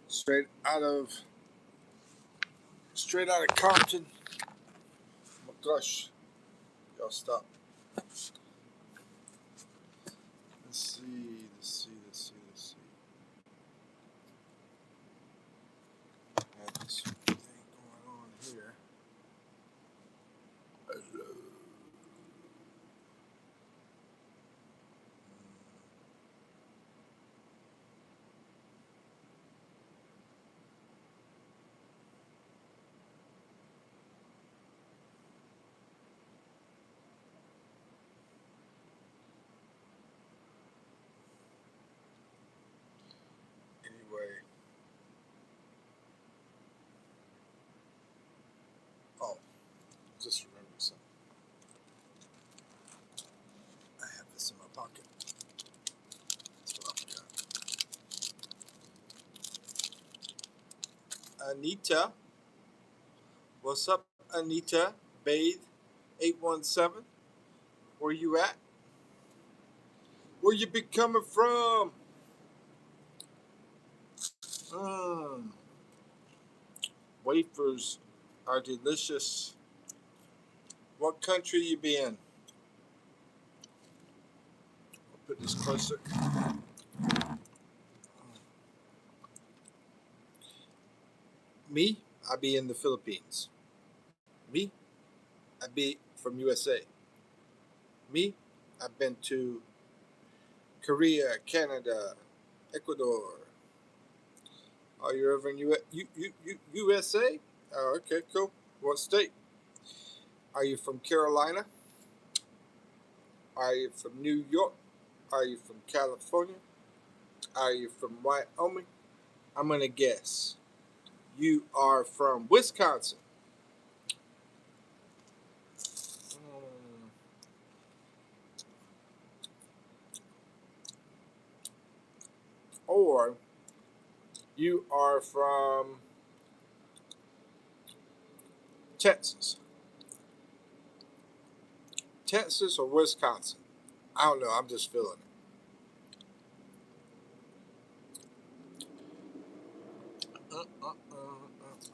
straight out of Compton. Oh my gosh, y'all stop. Let's see. I have this thing going on here. Hello. Anyway. Oh, just remember something. I have this in my pocket. That's what I forgot. Anita. What's up, Anita? Bathe 817. Where you at? Where you be coming from? Wafers are delicious. What country you be in? I'll put this closer. Me, I be in the Philippines. Me, I be from USA. Me, I've been to Korea, Canada, Ecuador. Are you ever in USA? Oh, okay, cool. What state? Are you from Carolina? Are you from New York? Are you from California? Are you from Wyoming? I'm going to guess you are from Wisconsin. Or you are from Texas. Texas or Wisconsin? I don't know. I'm just feeling it.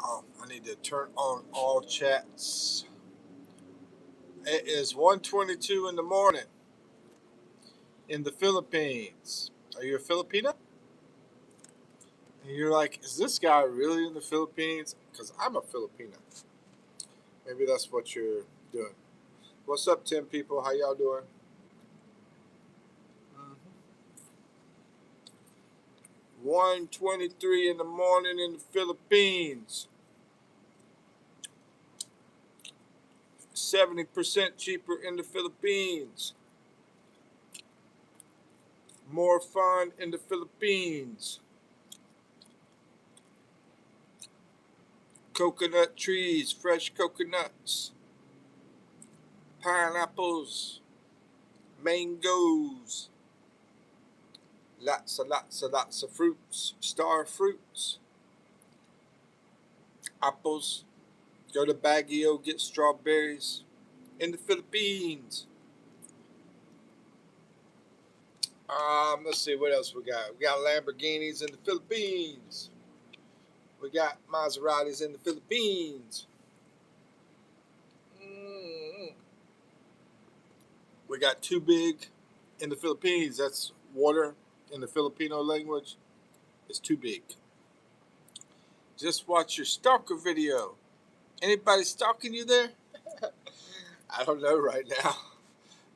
Oh, I need to turn on all chats. It is 1:22 in the morning in the Philippines. Are you a Filipina? And you're like, is this guy really in the Philippines? Because I'm a Filipina. Maybe that's what you're doing. What's up, 10 people? How y'all doing? 1:23 in the morning in the Philippines. 70% cheaper in the Philippines. More fun in the Philippines. Coconut trees, fresh coconuts, pineapples, mangoes, lots of fruits, star fruits, apples. Go to Baguio, get strawberries in the Philippines. Let's see what else we got. We got Lamborghinis in the Philippines. We got Maseratis in the Philippines. We got too big in the Philippines. That's water in the Filipino language. It's too big. Just watch your stalker video. Anybody stalking you there? I don't know right now.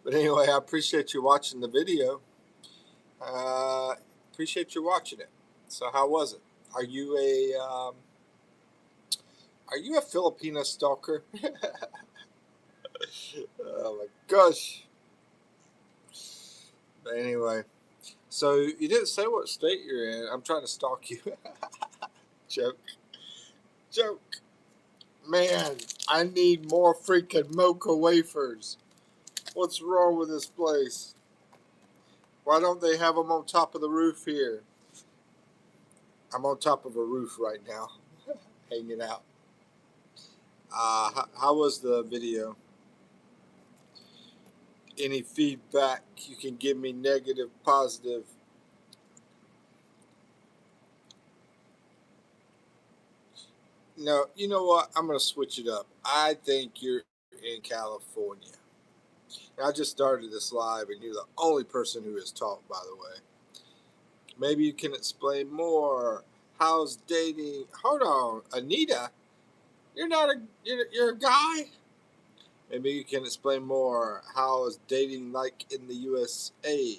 But anyway, I appreciate you watching the video. Appreciate you watching it. So how was it? Are you a Filipino stalker? Oh my gosh. But anyway, so you didn't say what state you're in. I'm trying to stalk you. Joke. Man, I need more freaking mocha wafers. What's wrong with this place? Why don't they have them on top of the roof here? I'm on top of a roof right now, hanging out. How was the video? Any feedback you can give me, negative, positive? No, you know what? I'm going to switch it up. I think you're in California. And I just started this live, and you're the only person who has talked, by the way. Maybe you can explain more. How's dating? Hold on, Anita. You're not a you're a guy. Maybe you can explain more. How is dating like in the USA?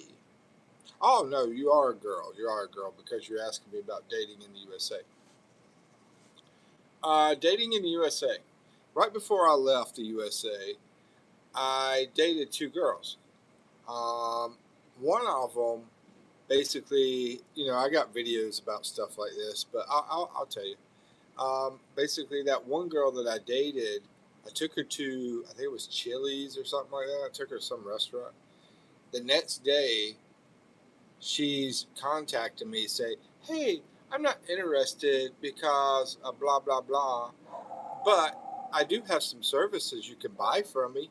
Oh no, you are a girl. You are a girl because you're asking me about dating in the USA. Dating in the USA. Right before I left the USA, I dated two girls. Um, One of them, basically, I got videos about stuff like this, but I'll tell you. Basically, that one girl that I dated, I took her to, I think it was Chili's or something like that. I took her to some restaurant. The next day, she's contacting me, say, "Hey, I'm not interested because of blah blah blah, but I do have some services you can buy from me."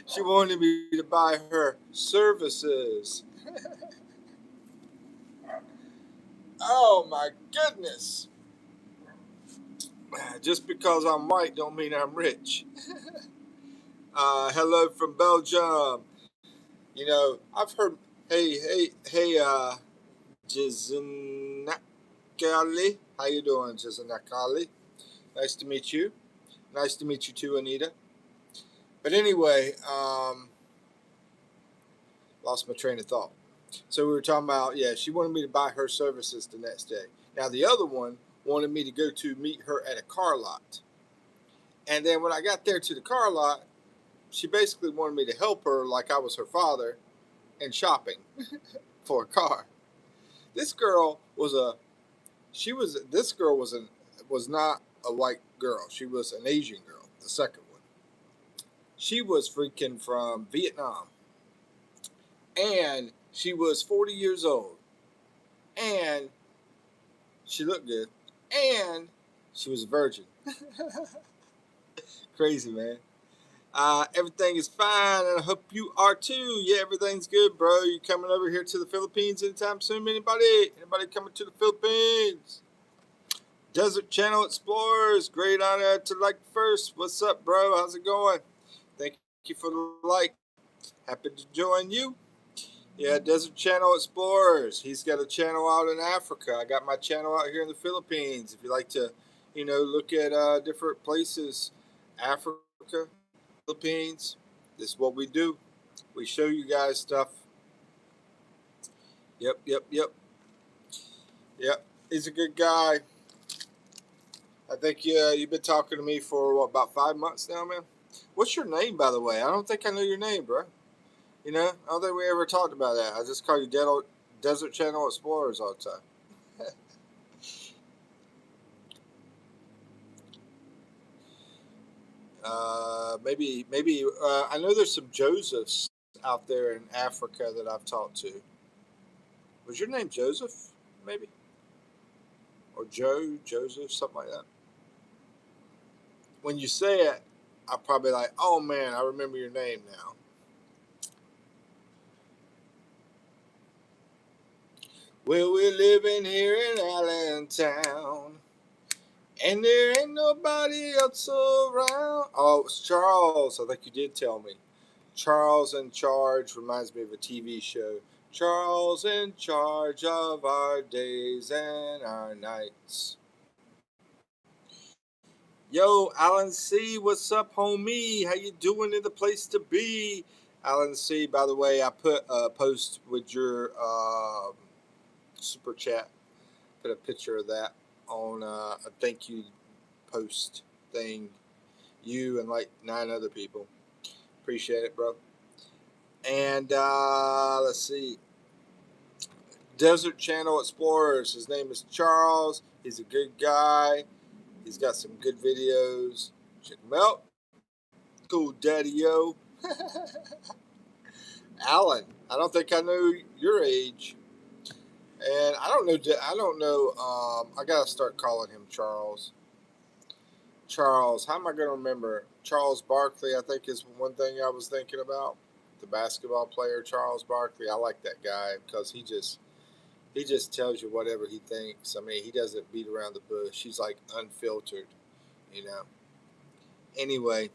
She wanted me to buy her services. Oh my goodness! Just because I'm white don't mean I'm rich. Hello from Belgium. I've heard. Hey, Jizinakali. How you doing, Jizinakali? Nice to meet you. Nice to meet you too, Anita. But anyway, lost my train of thought. So we were talking about, yeah, she wanted me to buy her services the next day. Now the other one wanted me to go to meet her at a car lot. And then when I got there to the car lot, she basically wanted me to help her like I was her father in shopping for a car. This girl was a she was this girl was not a white girl. She was an Asian girl, the second one. She was freaking from Vietnam. And she was 40 years old. And she looked good. And she was a virgin. Crazy, man. Everything is fine, and I hope you are too. Yeah, everything's good, bro. You coming over here to the Philippines anytime soon? Anybody? Anybody coming to the Philippines? Desert Channel Explorers, great honor to like first. What's up, bro? How's it going? Thank you for the like. Happy to join you. Yeah, Desert Channel Explorers. He's got a channel out in Africa. I got my channel out here in the Philippines. If you like to, look at different places, Africa, Philippines, this is what we do. We show you guys stuff. Yep. He's a good guy. I think you've been talking to me for what, about 5 months now, man. What's your name, by the way? I don't think I know your name, bro. I don't think we ever talked about that. I just call you Desert Channel Explorers all the time. Maybe. I know there's some Josephs out there in Africa that I've talked to. Was your name Joseph? Maybe, or Joseph, something like that. When you say it, I'm probably like, oh man, I remember your name now. Well, we're living here in Allentown, and there ain't nobody else around. Oh, it was Charles. I think you did tell me. Charles in Charge reminds me of a TV show. Charles in charge of our days and our nights. Yo, Alan C, what's up, homie? How you doing in the place to be? Alan C, by the way, I put a post with your super chat. Put a picture of that on a thank you post thing. You and like 9 other people. Appreciate it, bro. And let's see. Desert Channel Explorers. His name is Charles. He's a good guy. He's got some good videos. Check him out. Cool Daddy Yo. Alan. I don't think I know your age. And I don't know. I gotta start calling him Charles. Charles. How am I gonna remember? Charles Barkley, I think, is one thing I was thinking about. The basketball player Charles Barkley. I like that guy because He just tells you whatever he thinks. I mean, he doesn't beat around the bush. He's like unfiltered, you know. Anyway,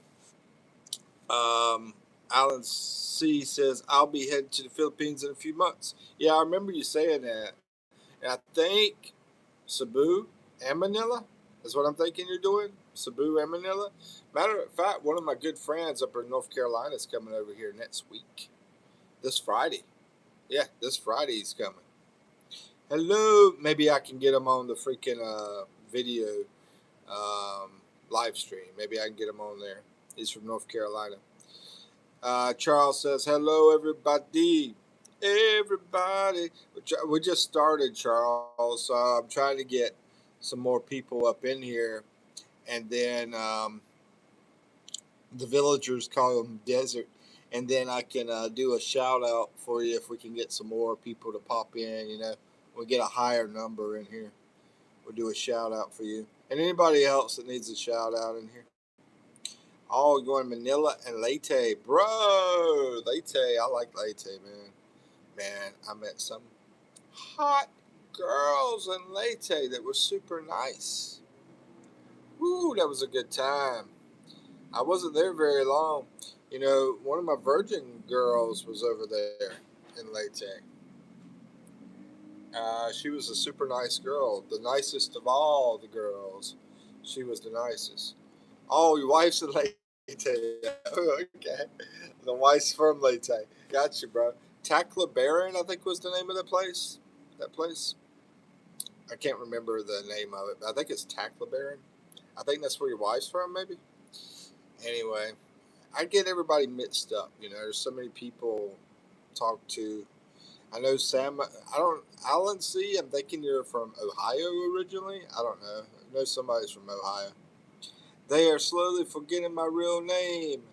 um, Alan C says, I'll be headed to the Philippines in a few months. Yeah, I remember you saying that. And I think Cebu and Manila is what I'm thinking you're doing. Cebu and Manila. Matter of fact, one of my good friends up in North Carolina is coming over here next week. This Friday. Yeah, this Friday he's coming. Hello. Maybe I can get him on the freaking video um, live stream. Maybe I can get him on there. He's from North Carolina. Charles says, hello, everybody. Everybody. We just started, Charles. I'm trying to get some more people up in here. And then the villagers call them desert. And then I can do a shout out for you if we can get some more people to pop in. You know, we'll get a higher number in here. We'll do a shout out for you. And anybody else that needs a shout out in here. Oh, going Manila and Leyte. Bro, Leyte. I like Leyte, man. Man, I met some hot girls in Leyte that were super nice. Woo, that was a good time. I wasn't there very long. You know, one of my virgin girls was over there in Leyte. She was a super nice girl. The nicest of all the girls. She was the nicest. Oh, your wife's in Leyte. Okay. The wife's from Leyte. Gotcha, bro. Taclobaron, I think was the name of the place. That place. I can't remember the name of it, but I think it's Taclobaron. I think that's where your wife's from, maybe. Anyway, I get everybody mixed up. You know, there's so many people talk to. I know Sam. I don't. Alan C. I'm thinking you're from Ohio originally. I don't know. I know somebody's from Ohio. They are slowly forgetting my real name.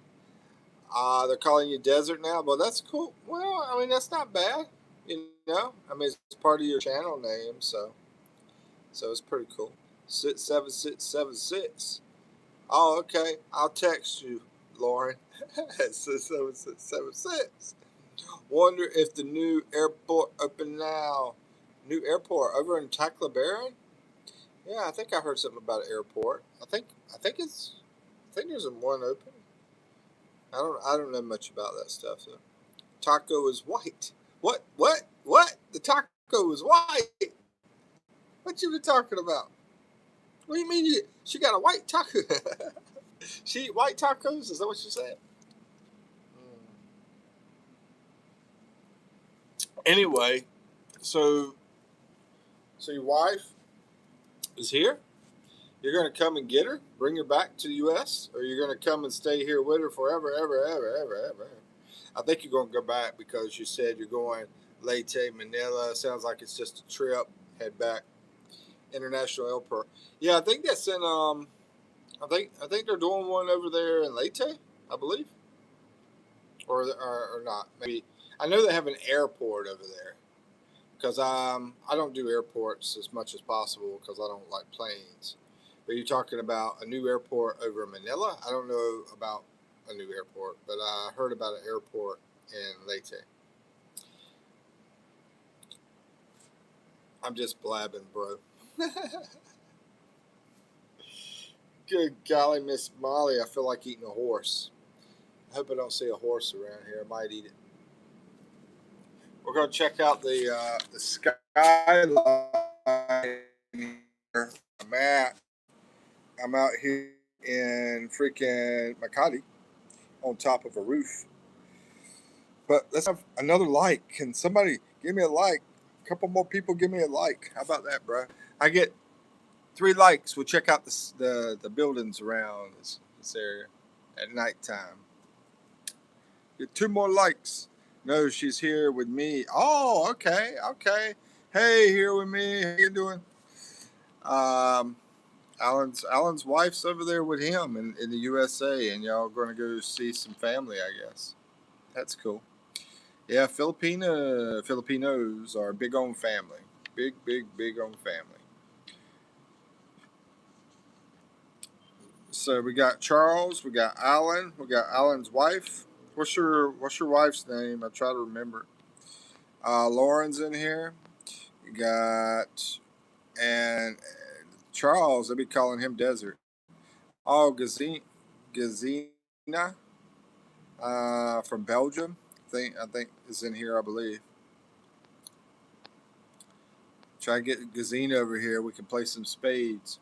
They're calling you Desert now. Well, that's cool. Well, I mean, that's not bad. You know, I mean, it's part of your channel name, so it's pretty cool. 67676. Oh, okay. I'll text you, Lauren. 67676. Wonder if the new airport open now. New airport over in Taclobaron? Yeah, I think I heard something about an airport. I think there's one open. I don't know much about that stuff. So. Taco is white. What? What? What? The taco is white. What you been talking about? What do you mean she got a white taco? She eat white tacos? Is that what you said? Anyway, so your wife is here? You're going to come and get her, bring her back to the U.S., or you're going to come and stay here with her forever, ever? I think you're going to go back because you said you're going Leyte, Manila. Sounds like it's just a trip. Head back. International airport. Yeah, I think that's in. I think they're doing one over there in Leyte, I believe, or not. Maybe I know they have an airport over there because I don't do airports as much as possible because I don't like planes. But you're talking about a new airport over in Manila? I don't know about a new airport, but I heard about an airport in Leyte. I'm just blabbing, bro. Good golly, Miss Molly, I feel like eating a horse. I hope I don't see a horse around here. I might eat it. We're going to check out the skyline here. I'm out here in freaking Makati on top of a roof. But let's have another like. Can somebody give me a like? A couple more people give me a like. How about that, bro? I get 3 likes. We'll check out the buildings around this area at nighttime. Get 2 more likes. No, she's here with me. Oh, okay, okay. Hey, here with me. How you doing? Um, Alan's wife's over there with him in the USA, and y'all going to go see some family, I guess. That's cool. Yeah, Filipinos are big on family. Big on family. So we got Charles, we got Alan, we got Alan's wife. What's your wife's name? I try to remember. Lauren's in here. You got and Charles. They be calling him Desert. Oh, Gazina from Belgium. I think is in here. I believe. Try to get Gazina over here. We can play some spades.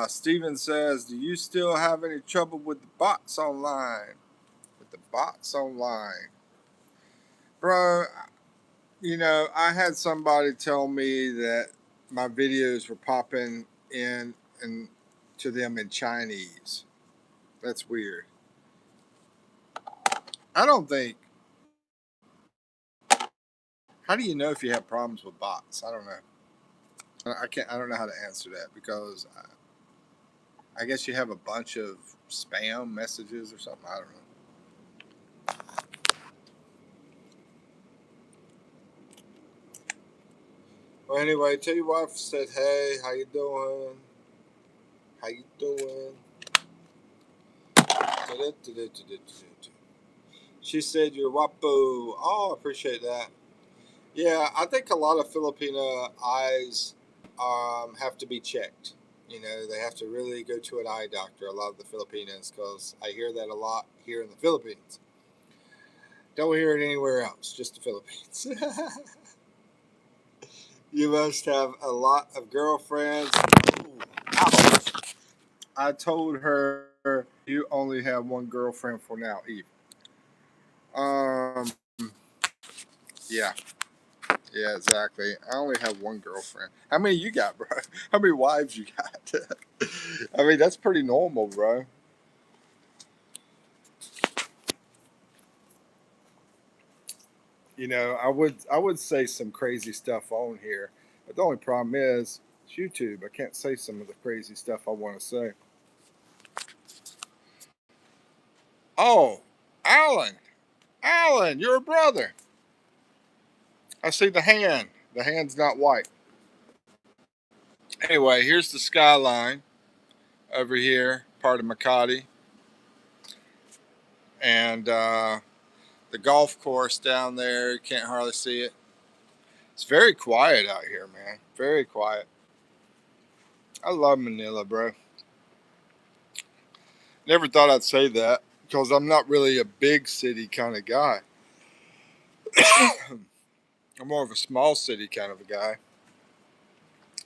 Steven says, "Do you still have any trouble with the bots online?" With the bots online, bro. I had somebody tell me that my videos were popping in and to them in Chinese. That's weird. I don't think. How do you know if you have problems with bots? I don't know. I can't. I don't know how to answer that because I guess you have a bunch of spam messages or something. I don't know. Well, anyway, tell your wife said, "Hey, how you doing? How you doing?" She said, "You're wapo." Oh, I appreciate that. Yeah, I think a lot of Filipino eyes have to be checked. They have to really go to an eye doctor, a lot of the Filipinos, because I hear that a lot here in the Philippines. Don't hear it anywhere else, just the Philippines. You must have a lot of girlfriends. Ooh, ouch. I told her you only have one girlfriend for now, Eve. Um, yeah, yeah, exactly. I only have one girlfriend. How many you got, bro? How many wives you got? I mean, that's pretty normal, bro. I would say some crazy stuff on here, but the only problem is it's YouTube. I can't say some of the crazy stuff I want to say. Oh, Alan, Alan, you're a brother. I see the hand. The hand's not white. Anyway, here's the skyline over here, part of Makati, and the golf course down there. You can't hardly see it. It's very quiet out here, man. Very quiet. I love Manila, bro. Never thought I'd say that because I'm not really a big city kind of guy. I'm more of a small city kind of a guy,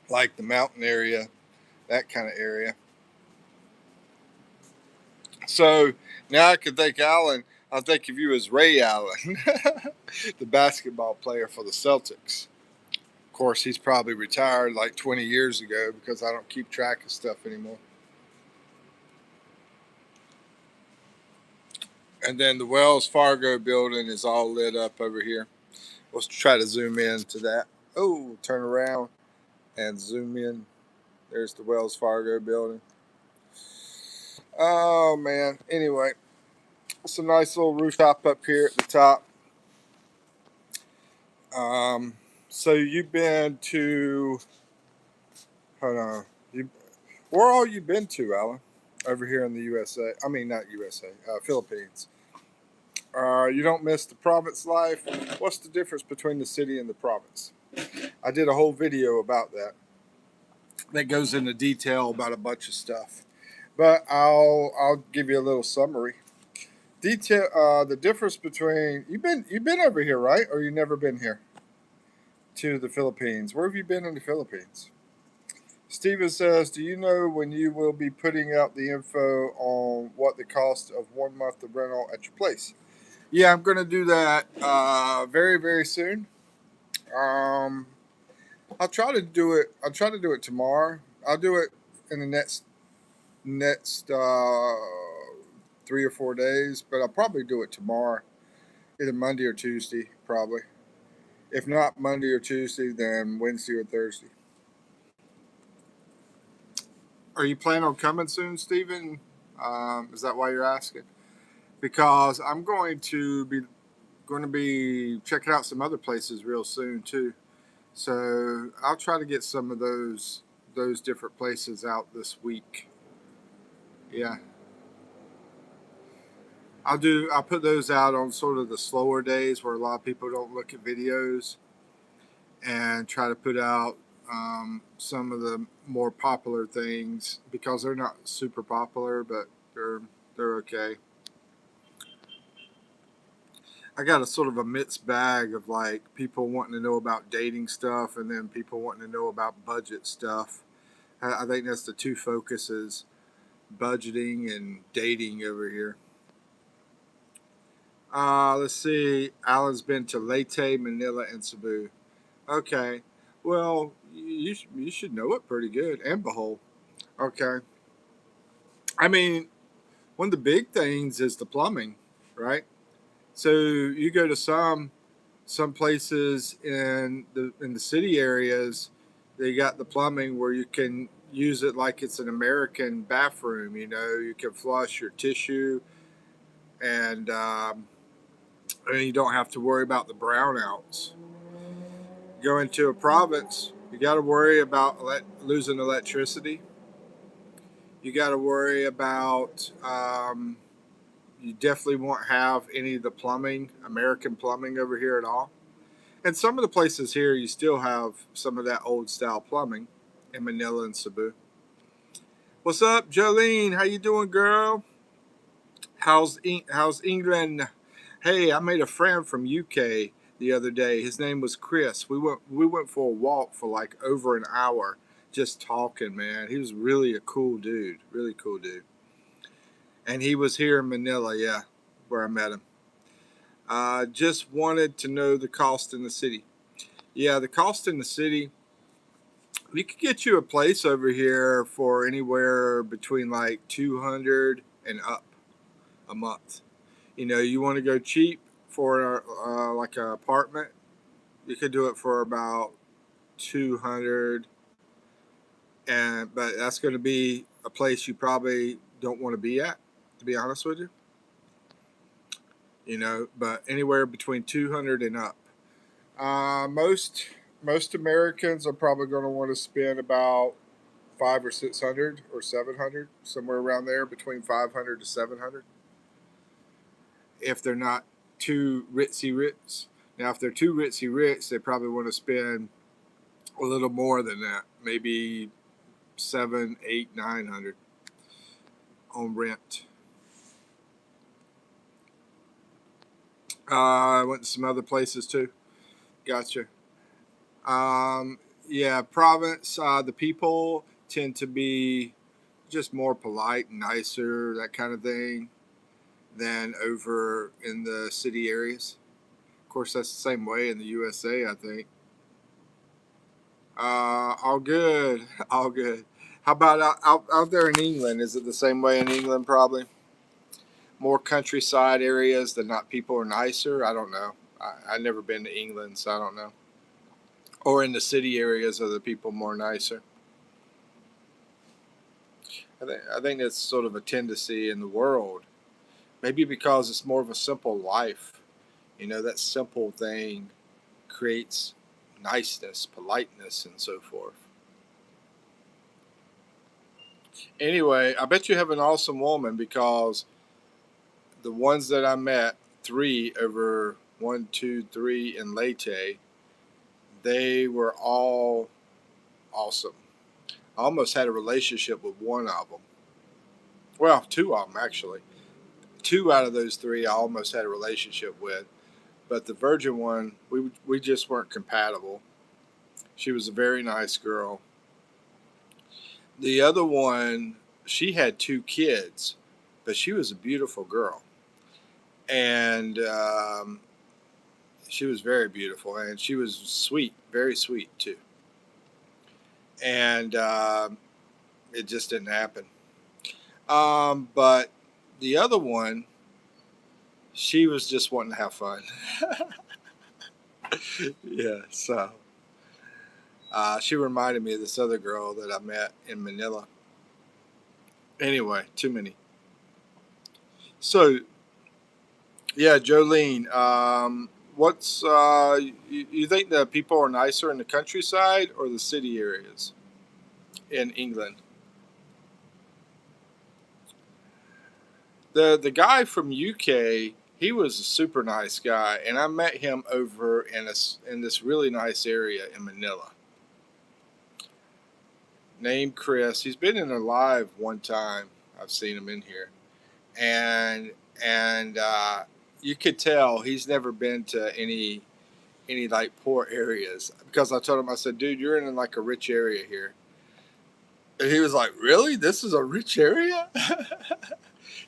like the mountain area, that kind of area. So now I can think Allen. I think of you as Ray Allen, the basketball player for the Celtics. Of course, he's probably retired like 20 years ago because I don't keep track of stuff anymore. And then the Wells Fargo building is all lit up over here. Let's try to zoom in to that. Oh, turn around and zoom in. There's the Wells Fargo building. Oh man. Anyway, it's a nice little rooftop up here at the top. Um, so you've been to? Hold on. Where all you been to, Alan? Over here in the USA. I mean, not USA. Philippines. You don't miss the province life. What's the difference between the city and the province? I did a whole video about that. That goes into detail about a bunch of stuff. But I'll give you a little summary. Detail the difference between you've been over here, right? Or you never been here to the Philippines? Where have you been in the Philippines? Steven says, "Do you know when you will be putting out the info on what the cost of 1 month of rental at your place?" Yeah, I'm going to do that very very soon. Um, I'll try to do it. I'll try to do it tomorrow. I'll do it in the next 3 or 4 days, but I'll probably do it tomorrow, either Monday or Tuesday, probably. If not Monday or Tuesday, then Wednesday or Thursday. Are you planning on coming soon, Stephen? Is that why you're asking? Because I'm going to be checking out some other places real soon too. So I'll try to get some of those different places out this week. Yeah, I'll put those out on sort of the slower days where a lot of people don't look at videos. and try to put out some of the more popular things because they're not super popular, but they're okay. I got a sort of a mixed bag of like people wanting to know about dating stuff and then people wanting to know about budget stuff. I think that's the two focuses: budgeting and dating over here. Let's see. Alan's been to Leyte, Manila, and Cebu. Okay. Well, you should know it pretty good. And Bohol. Okay. I mean, one of the big things is the plumbing, right? So you go to some places in the city areas, they got the plumbing where you can use it like it's an American bathroom. You know, you can flush your tissue, and you don't have to worry about the brownouts. Go into a province, you got to worry about losing electricity. You got to worry about you definitely won't have any of the plumbing, American plumbing over here at all. And some of the places here, you still have some of that old style plumbing in Manila and Cebu. What's up, Jolene? How you doing, girl? How's England? Hey, I made a friend from UK the other day. His name was Chris. We went for a walk for like over an hour, just talking. Man, he was really a cool dude. Really cool dude. And he was here in Manila, yeah, where I met him. Just wanted to know the cost in the city. Yeah, the cost in the city. We could get you a place over here for anywhere between like 200 and up a month. You know, you want to go cheap for like an apartment, you could do it for about 200, and but that's going to be a place you probably don't want to be at, to be honest with you. You know, but anywhere between 200 and up. Most Americans are probably going to want to spend about 5 or 600 or 700, somewhere around there, between 500 to 700. If they're not too ritzy rich. Now, if they're too ritzy rich, they probably want to spend a little more than that, maybe 7, 8, 900 on rent. I went to some other places too. Gotcha. Um, yeah, province. The people tend to be just more polite, nicer, that kind of thing, than over in the city areas. Of course, that's the same way in the USA, I think. All good, all good. How about out there in England? Is it the same way in England? Probably more countryside areas. The not people are nicer. I don't know. I've never been to England, so I don't know. Or in the city areas, are the people more nicer? I think that's sort of a tendency in the world. Maybe because it's more of a simple life. You know, that simple thing creates niceness, politeness, and so forth. Anyway, I bet you have an awesome woman because the ones that I met, three over 1, 2, 3 in Leyte, they were all awesome. I almost had a relationship with one of them. Well, two of them actually. Two out of those three I almost had a relationship with, but the virgin one, we just weren't compatible. She was a very nice girl. The other one, she had 2 kids, but she was a beautiful girl, and she was very beautiful, and she was sweet, very sweet too. And it just didn't happen. But the other one, she was just wanting to have fun. Yeah, so she reminded me of this other girl that I met in Manila. Anyway, too many. So, yeah, Jolene, what's you think the people are nicer in the countryside or the city areas in England? The guy from UK, He was a super nice guy, and I met him over in this really nice area in Manila. Named Chris. He's been in a live one time. I've seen him in here, and and you could tell he's never been to any like poor areas, because I told him, I said, dude, you're in like a rich area here. And he was like, really? This is a rich area?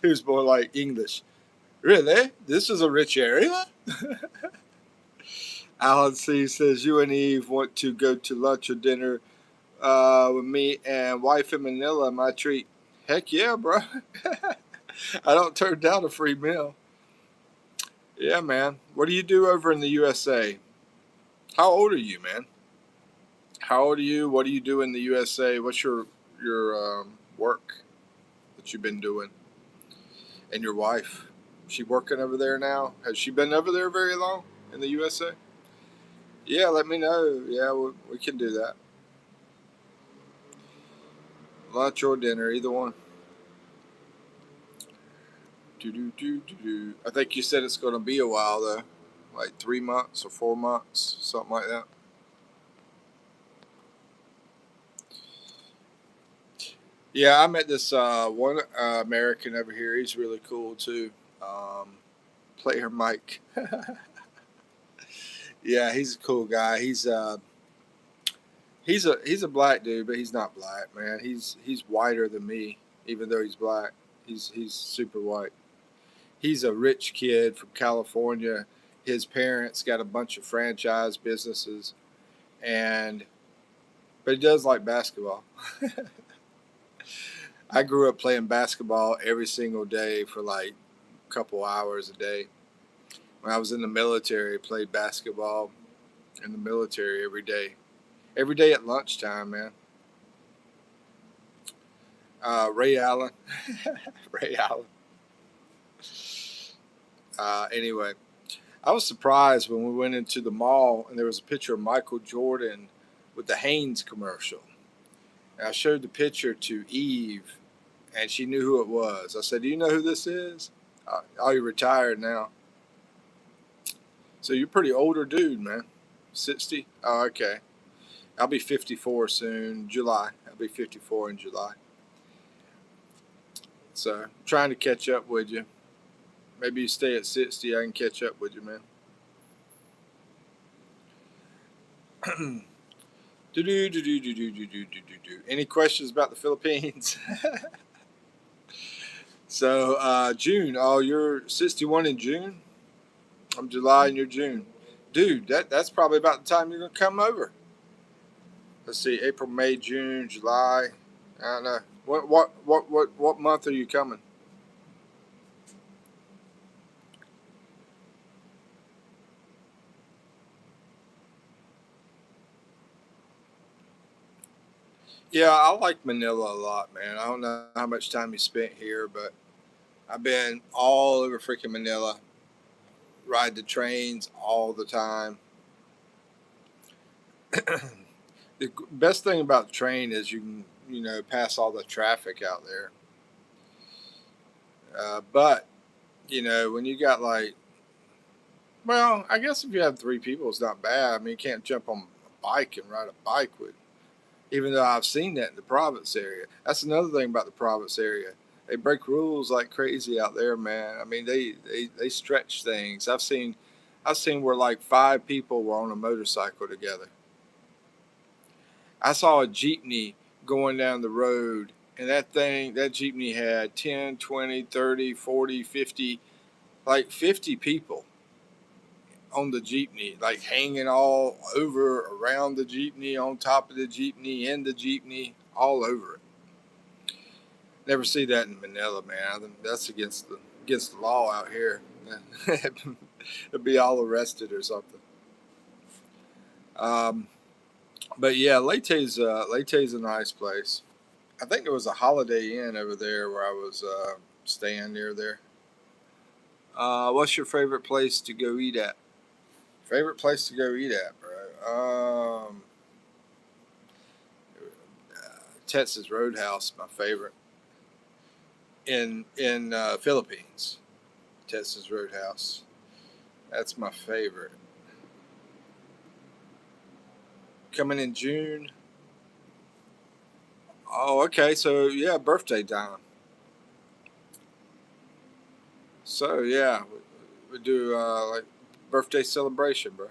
He was more like English. Really? This is a rich area? Alan C says, you and Eve want to go to lunch or dinner with me and wife in Manila, my treat. Heck yeah, bro. I don't turn down a free meal. Yeah, man. What do you do over in the USA? How old are you, man? How old are you? What do you do in the USA? What's your work that you've been doing? And your wife, she working over there now? Has she been over there very long in the USA? Yeah, let me know. Yeah, we can do that. Lunch or dinner, either one. I think you said it's going to be a while though, like 3 months or 4 months, something like that. Yeah, I met this one American over here. He's really cool too. Player Mike. Yeah, he's a cool guy. He's a black dude, but he's not black, man. He's whiter than me, even though he's black. He's super white. He's a rich kid from California. His parents got a bunch of franchise businesses, and but he does like basketball. I grew up playing basketball every single day for like a couple hours a day. When I was in the military, I played basketball in the military every day. Every day at lunchtime, man. Ray Allen. Ray Allen. Anyway, I was surprised when we went into the mall and there was a picture of Michael Jordan with the Hanes commercial. And I showed the picture to Eve, and she knew who it was. I said, "Do you know who this is?" Oh, you're retired now. So you're a pretty older dude, man. 60? Oh, okay. I'll be 54 soon, July. I'll be 54 in July. So trying to catch up with you. Maybe you stay at 60, I can catch up with you, man. Any questions about the Philippines? So June. Oh, you're 61 in June. I'm July and you're June. Dude, that's probably about the time you're gonna come over. Let's see, April, May, June, July. I don't know. What month are you coming? Yeah, I like Manila a lot, man. I don't know how much time you spent here, but I've been all over freaking Manila. Ride the trains all the time. The best thing about the train is you can, pass all the traffic out there. But when you got like, well, I guess if you have three people, it's not bad. I mean, you can't jump on a bike and ride a bike with. Even though I've seen that in the province area. That's another thing about the province area. They break rules like crazy out there, man. I mean, they stretch things. I've seen where like five people were on a motorcycle together. I saw a jeepney going down the road, and that jeepney had 10, 20, 30, 40, 50, like 50 people on the jeepney, like hanging all over around the jeepney, on top of the jeepney, in the jeepney, all over it. Never see that in Manila, man. That's against the law out here. They'll be all arrested or something. Um, but yeah, Leyte's a nice place. I think there was a Holiday Inn over there where I was staying near there. What's your favorite place to go eat at? Favorite place to go eat at, bro? Texas Roadhouse, my favorite in Philippines. Texas Roadhouse. That's my favorite. Coming in June. Oh, okay. So yeah, birthday time. So yeah, we do like birthday celebration, bro.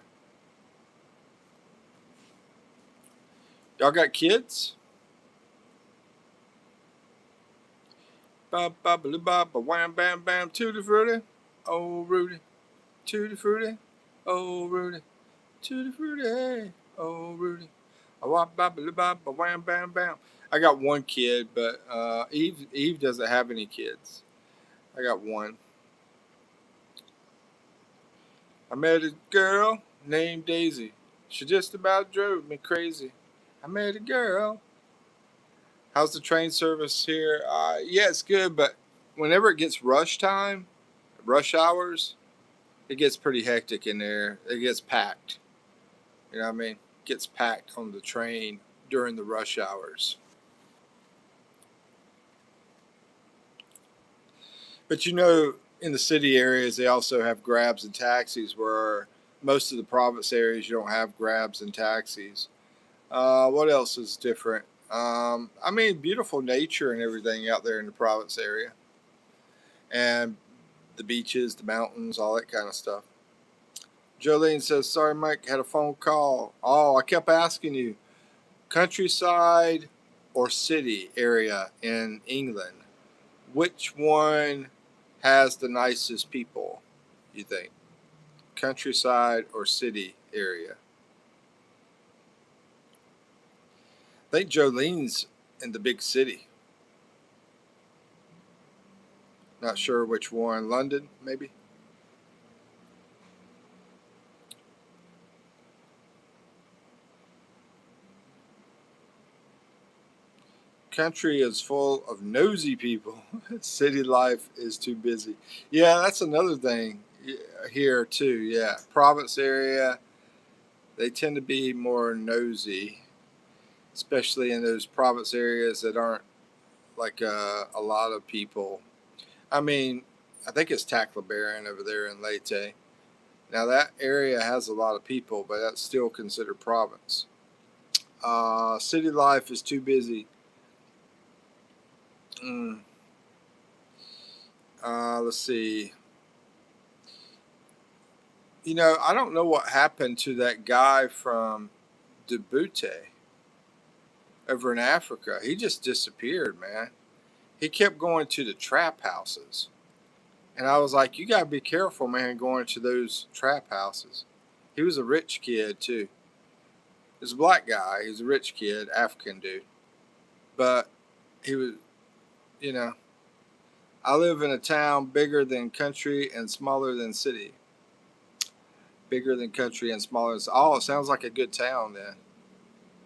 Y'all got kids? Ba ba ba ba ba wham bam bam tutti frutti. Oh Rudy, tutti frutti. Oh Rudy, tutti frutti. Hey, oh Rudy. Ba ba ba ba ba wham bam bam. I got one kid, but Eve doesn't have any kids. I got one. I met a girl named Daisy. She just about drove me crazy. I met a girl. How's the train service here? Yeah, it's good, but whenever it gets rush time, rush hours, it gets pretty hectic in there. It gets packed. You know what I mean? It gets packed on the train during the rush hours. But you know, in the city areas, they also have grabs and taxis where most of the province areas you don't have grabs and taxis. What else is different? I mean, beautiful nature and everything out there in the province area, and the beaches, the mountains, all that kind of stuff. Jolene says, "Sorry, Mike, had a phone call. Oh, I kept asking you, countryside or city area in England, which one has the nicest people? You think, countryside or city area?" I think Jolene's in the big city. Not sure which one. London, maybe. Country is full of nosy people. City life is too busy. Yeah, that's another thing here too. Yeah, province area, they tend to be more nosy, especially in those province areas that aren't like a lot of people. I mean, I think it's Taclobaron over there in Leyte. Now that area has a lot of people, but that's still considered province. City life is too busy. Mm, let's see. You know, I don't know what happened to that guy from Djibouti over in Africa. He just disappeared, man. He kept going to the trap houses. And I was like, you got to be careful, man, going to those trap houses. He was a rich kid, too. He was a black guy. He was a rich kid, African dude. But he was, you know, I live in a town bigger than country and smaller than city. Bigger than country and smaller than. Oh, it sounds like a good town then.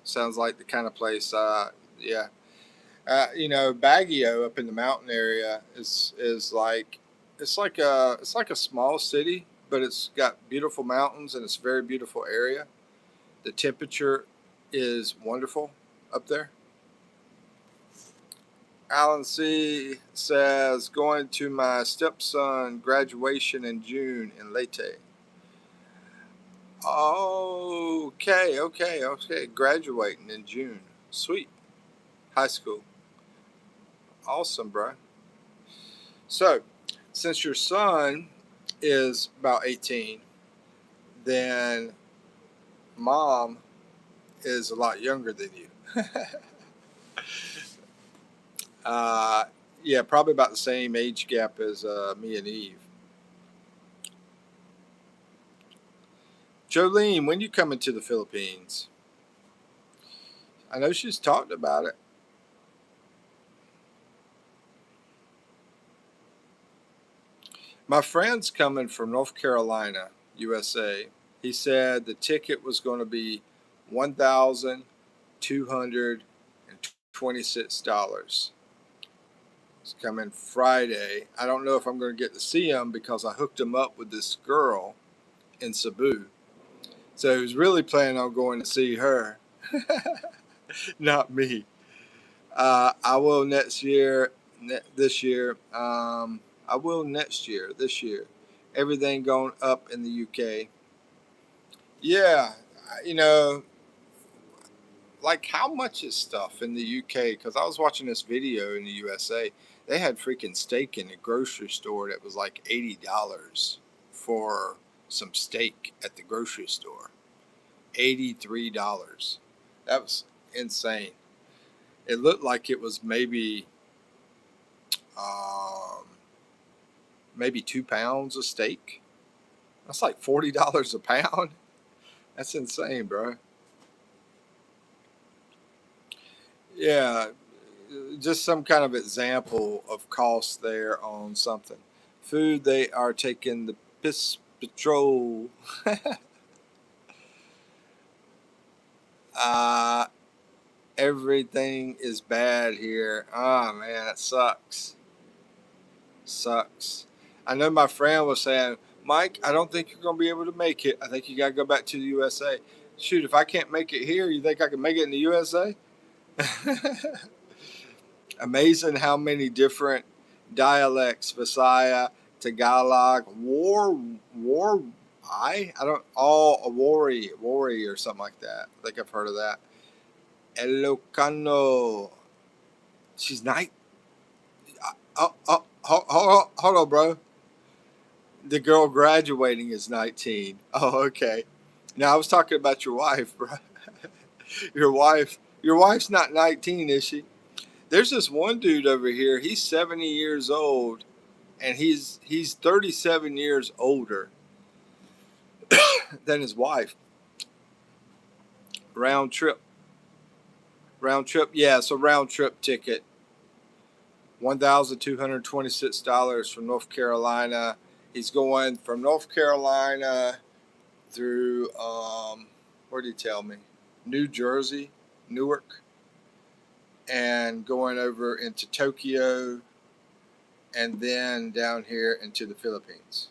Sounds like the kind of place. Yeah. You know, Baguio up in the mountain area is like it's like a small city, but it's got beautiful mountains and it's a very beautiful area. The temperature is wonderful up there. Alan C says going to my stepson graduation in June in Leyte. Okay. Graduating in June. Sweet. High school. Awesome, bro. So, since your son is about 18, then mom is a lot younger than you. uh, yeah, probably about the same age gap as me and Eve. Jolene, when you coming to the Philippines? I know she's talked about it. My friend's coming from North Carolina, USA. He said the ticket was going to be $1,226. It's coming Friday. I don't know if I'm going to get to see him because I hooked him up with this girl in Cebu. So he was really planning on going to see her, not me. I will next year, this year. I will next year, this year. Everything going up in the UK. Yeah, you know, like how much is stuff in the UK? Because I was watching this video in the USA. They had freaking steak in a grocery store that was like $80 for some steak at the grocery store. $83. That was insane. It looked like it was um, maybe 2 pounds of steak. That's like $40 a pound. That's insane, bro. Yeah, just some kind of example of cost there on something. Food, they are taking the piss patrol. uh, Everything is bad here. Oh man, it sucks. Sucks. I know my friend was saying, Mike, I don't think you're going to be able to make it. I think you got to go back to the USA. Shoot, if I can't make it here, you think I can make it in the USA? Amazing how many different dialects, Visaya, Tagalog, I don't, all Wari or something like that. I think I've heard of that. Ilocano. She's night. Hold on, bro. The girl graduating is 19. Oh, okay. Now I was talking about your wife, bro. Your wife's not 19, is she? There's this one dude over here. He's 70 years old, and he's 37 years older than his wife. Round trip. Yeah, it's a round trip ticket. $1,226 from North Carolina. He's going from North Carolina through where did he tell me? New Jersey, Newark, and going over into Tokyo, and then down here into the Philippines.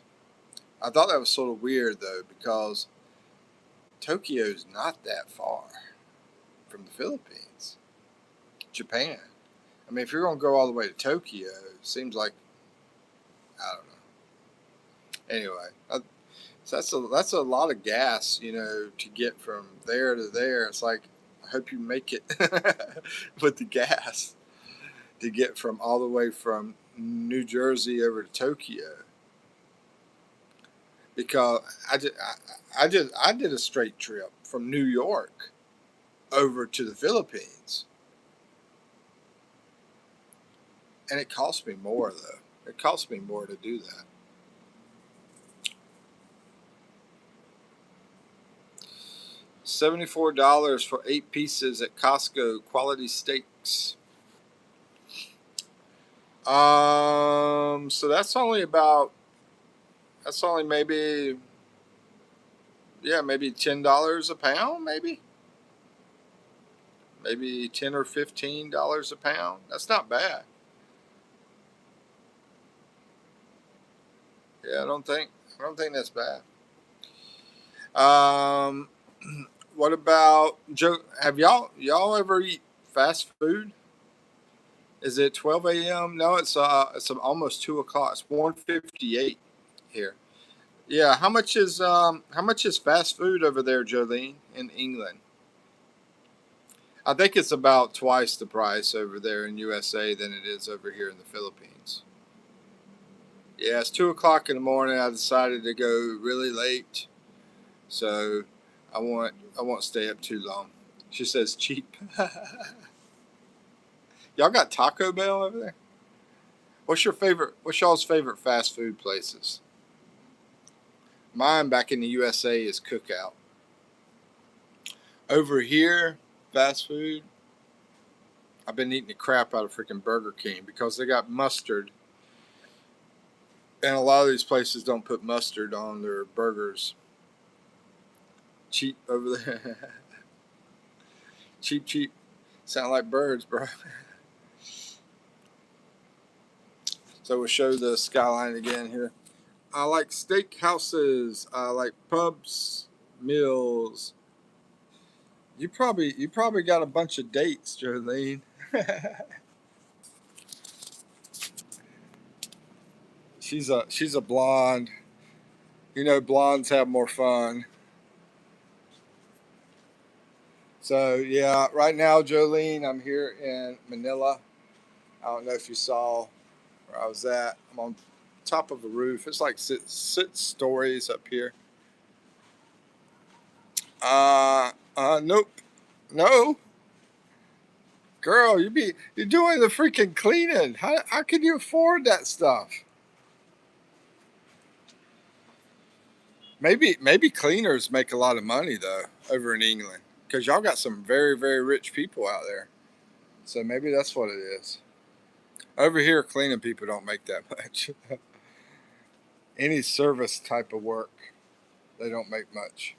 I thought that was sort of weird though, because Tokyo's not that far from the Philippines. Japan. I mean, if you're going to go all the way to Tokyo, it seems like, I don't know. Anyway, so that's a lot of gas, to get from there to there. It's like, I hope you make it with the gas to get from all the way from New Jersey over to Tokyo. Because I did a straight trip from New York over to the Philippines, and it cost me more though. It cost me more to do that. $74 for 8 pieces at Costco quality steaks. So that's only maybe, yeah, maybe $10 a pound, maybe $10 or $15 a pound. That's not bad. Yeah, I don't think that's bad. What about Joe? Have y'all ever eat fast food? Is it 12 a.m.? No, it's almost 2 o'clock. It's 1:58 here. Yeah, how much is fast food over there, Jolene, in England? I think it's about twice the price over there in USA than it is over here in the Philippines. Yeah, it's 2 o'clock in the morning. I decided to go really late, so I won't stay up too long. She says cheap. Y'all got Taco Bell over there? What's y'all's favorite fast food places? Mine back in the USA is Cookout. Over here, fast food, I've been eating the crap out of freaking Burger King because they got mustard. And a lot of these places don't put mustard on their burgers. Cheap over there. Cheap. Sound like birds, bro. So we'll show the skyline again here. I like steak houses. I like pubs, meals. You probably got a bunch of dates, Jolene. She's a blonde. You know, blondes have more fun. So yeah, right now, Jolene, I'm here in Manila. I don't know if you saw where I was at. I'm on top of a roof. It's like six stories up here. Nope, no, girl, you're doing the freaking cleaning. How can you afford that stuff? Maybe cleaners make a lot of money though over in England because y'all got some very rich people out there. So maybe that's what it is. Over here, cleaning people don't make that much. Any service type of work, they don't make much.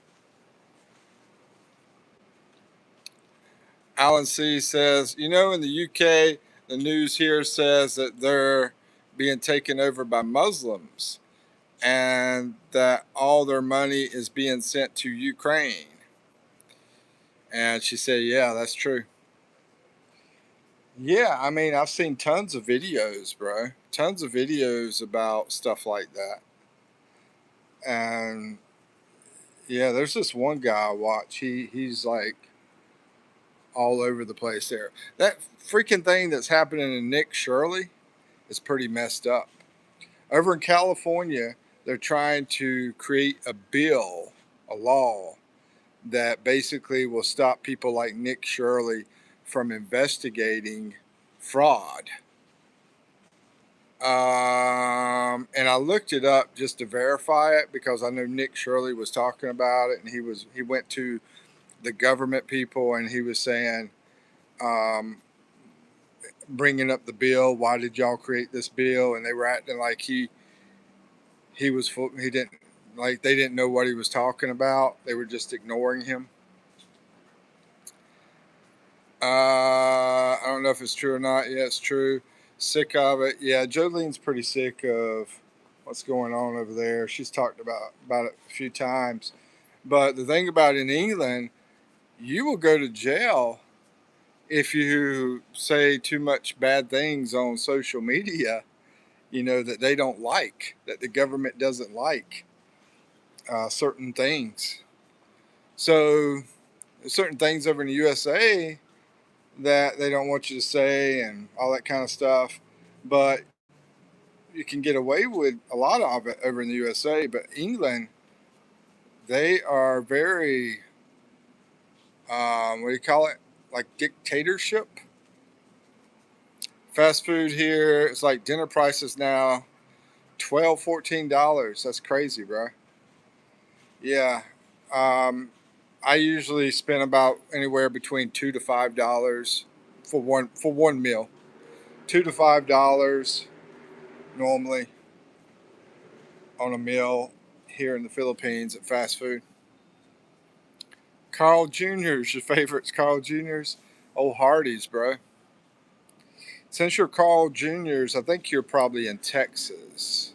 Alan C says, in the UK, the news here says that they're being taken over by Muslims and that all their money is being sent to Ukraine. And she said, yeah, that's true. Yeah, I mean, I've seen tons of videos, bro. Tons of videos about stuff like that. And yeah, there's this one guy I watch. He's like all over the place there. That freaking thing that's happening in Nick Shirley is pretty messed up. Over in California, they're trying to create a bill, a law that basically will stop people like Nick Shirley from investigating fraud. And I looked it up just to verify it because I know Nick Shirley was talking about it, and he went to the government people and he was saying, um, bringing up the bill. Why did y'all create this bill? And they were acting like he didn't like they didn't know what he was talking about. They were just ignoring him. I don't know if it's true or not. Yeah, it's true. Sick of it. Yeah, Jolene's pretty sick of what's going on over there. She's talked about it a few times. But the thing about in England, you will go to jail if you say too much bad things on social media, that they don't like, that the government doesn't like certain things. So, certain things over in the USA that they don't want you to say and all that kind of stuff. But you can get away with a lot of it over in the USA. But England, they are very, what do you call it? Like dictatorship. Fast food here, it's like dinner prices now, $12, $14. That's crazy, bro. Yeah. I usually spend about anywhere between $2 to $5 for one meal. $2 to $5 normally on a meal here in the Philippines at fast food. Carl Jr.'s your favorites, Carl Jr.'s. Old Hardee's, bro. Since you're Carl Jr.'s, I think you're probably in Texas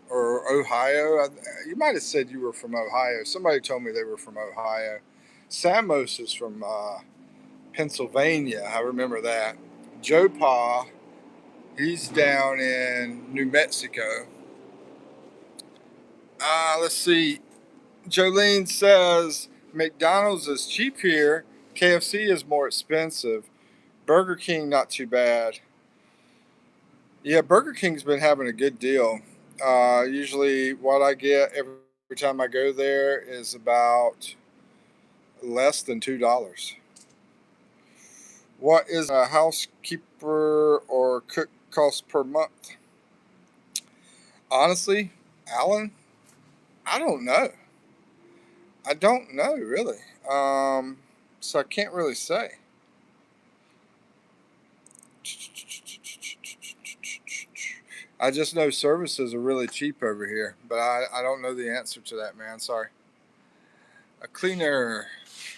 or Ohio. You might have said you were from Ohio. Somebody told me they were from Ohio. Samos is from Pennsylvania. I remember that. Joe Pa, he's down in New Mexico. Let's see. Jolene says McDonald's is cheap here. KFC is more expensive. Burger King, not too bad. Yeah, Burger King's been having a good deal. Usually, what I get every time I go there is about less than $2. What is a housekeeper or cook cost per month? Honestly, Alan, I don't know. I don't know really. So I can't really say. I just know services are really cheap over here, but I don't know the answer to that, man. Sorry. A cleaner.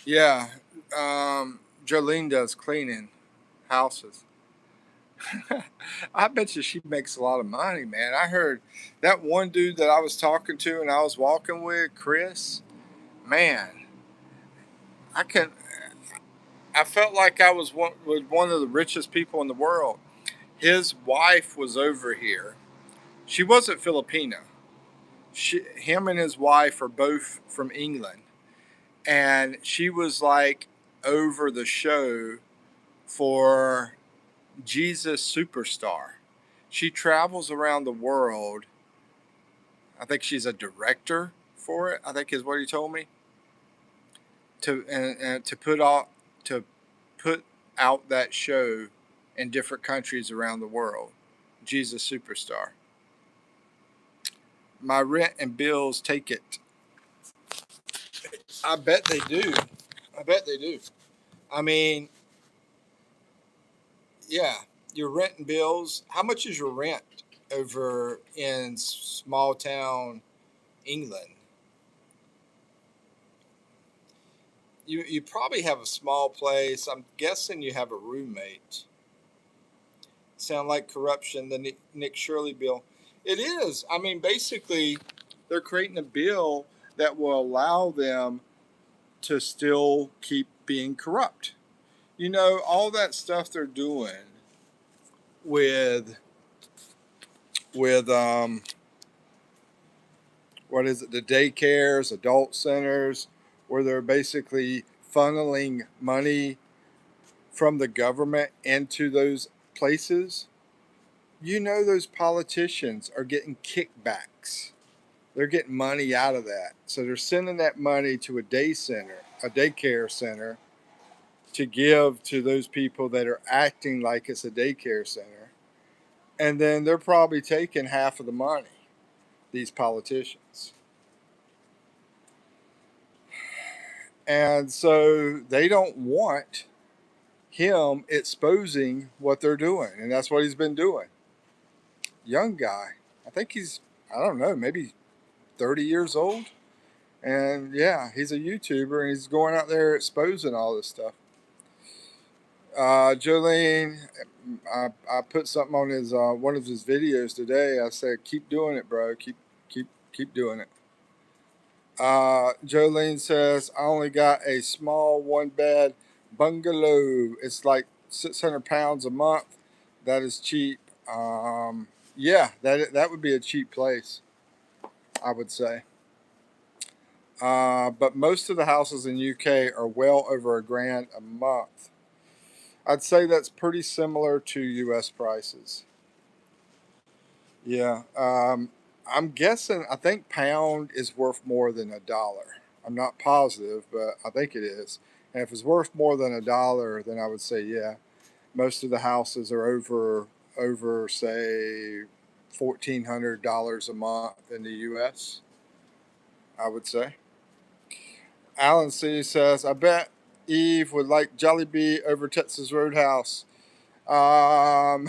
Yeah. Jolene does cleaning houses. I bet you she makes a lot of money, man. I heard that one dude that I was talking to and I was walking with, Chris, man, I can I felt like I was with one of the richest people in the world. His wife was over here She wasn't Filipino. Him and his wife are both from England, and she was like over the show for Jesus Superstar. She travels around the world. I think she's a director for it, I think is what he told me. And to put out that show in different countries around the world. Jesus Superstar. My rent and bills take it. I bet they do. I bet they do. I mean, yeah, your rent and bills. How much is your rent over in small town England? You probably have a small place. I'm guessing you have a roommate. Sound like corruption, the Nick Shirley bill. It is. I mean, basically, they're creating a bill that will allow them to still keep being corrupt. You know, all that stuff they're doing with what is it, the daycares, adult centers, where they're basically funneling money from the government into those places. You know, those politicians are getting kickbacks. They're getting money out of that. So they're sending that money to a daycare center to give to those people that are acting like it's a daycare center. And then they're probably taking half of the money, these politicians. And so they don't want him exposing what they're doing. And that's what he's been doing. Young guy. I think he's, I don't know, maybe 30 years old. And yeah, he's a YouTuber and he's going out there exposing all this stuff. Jolene, I put something on his one of his videos today. I said, "Keep doing it, bro. Keep doing it." Jolene says, "I only got a small one bed bungalow. It's like 600 pounds a month. That is cheap." Yeah, that would be a cheap place, I would say. But most of the houses in UK are well over £1,000 a month. I'd say that's pretty similar to US prices. Yeah. I'm guessing, I think pound is worth more than $1. I'm not positive, but I think it is. And if it's worth more than $1, then I would say, yeah, most of the houses are over say $1,400 a month in the US, I would say. Alan C says, I bet Eve would like Jollibee over Texas Roadhouse. Um,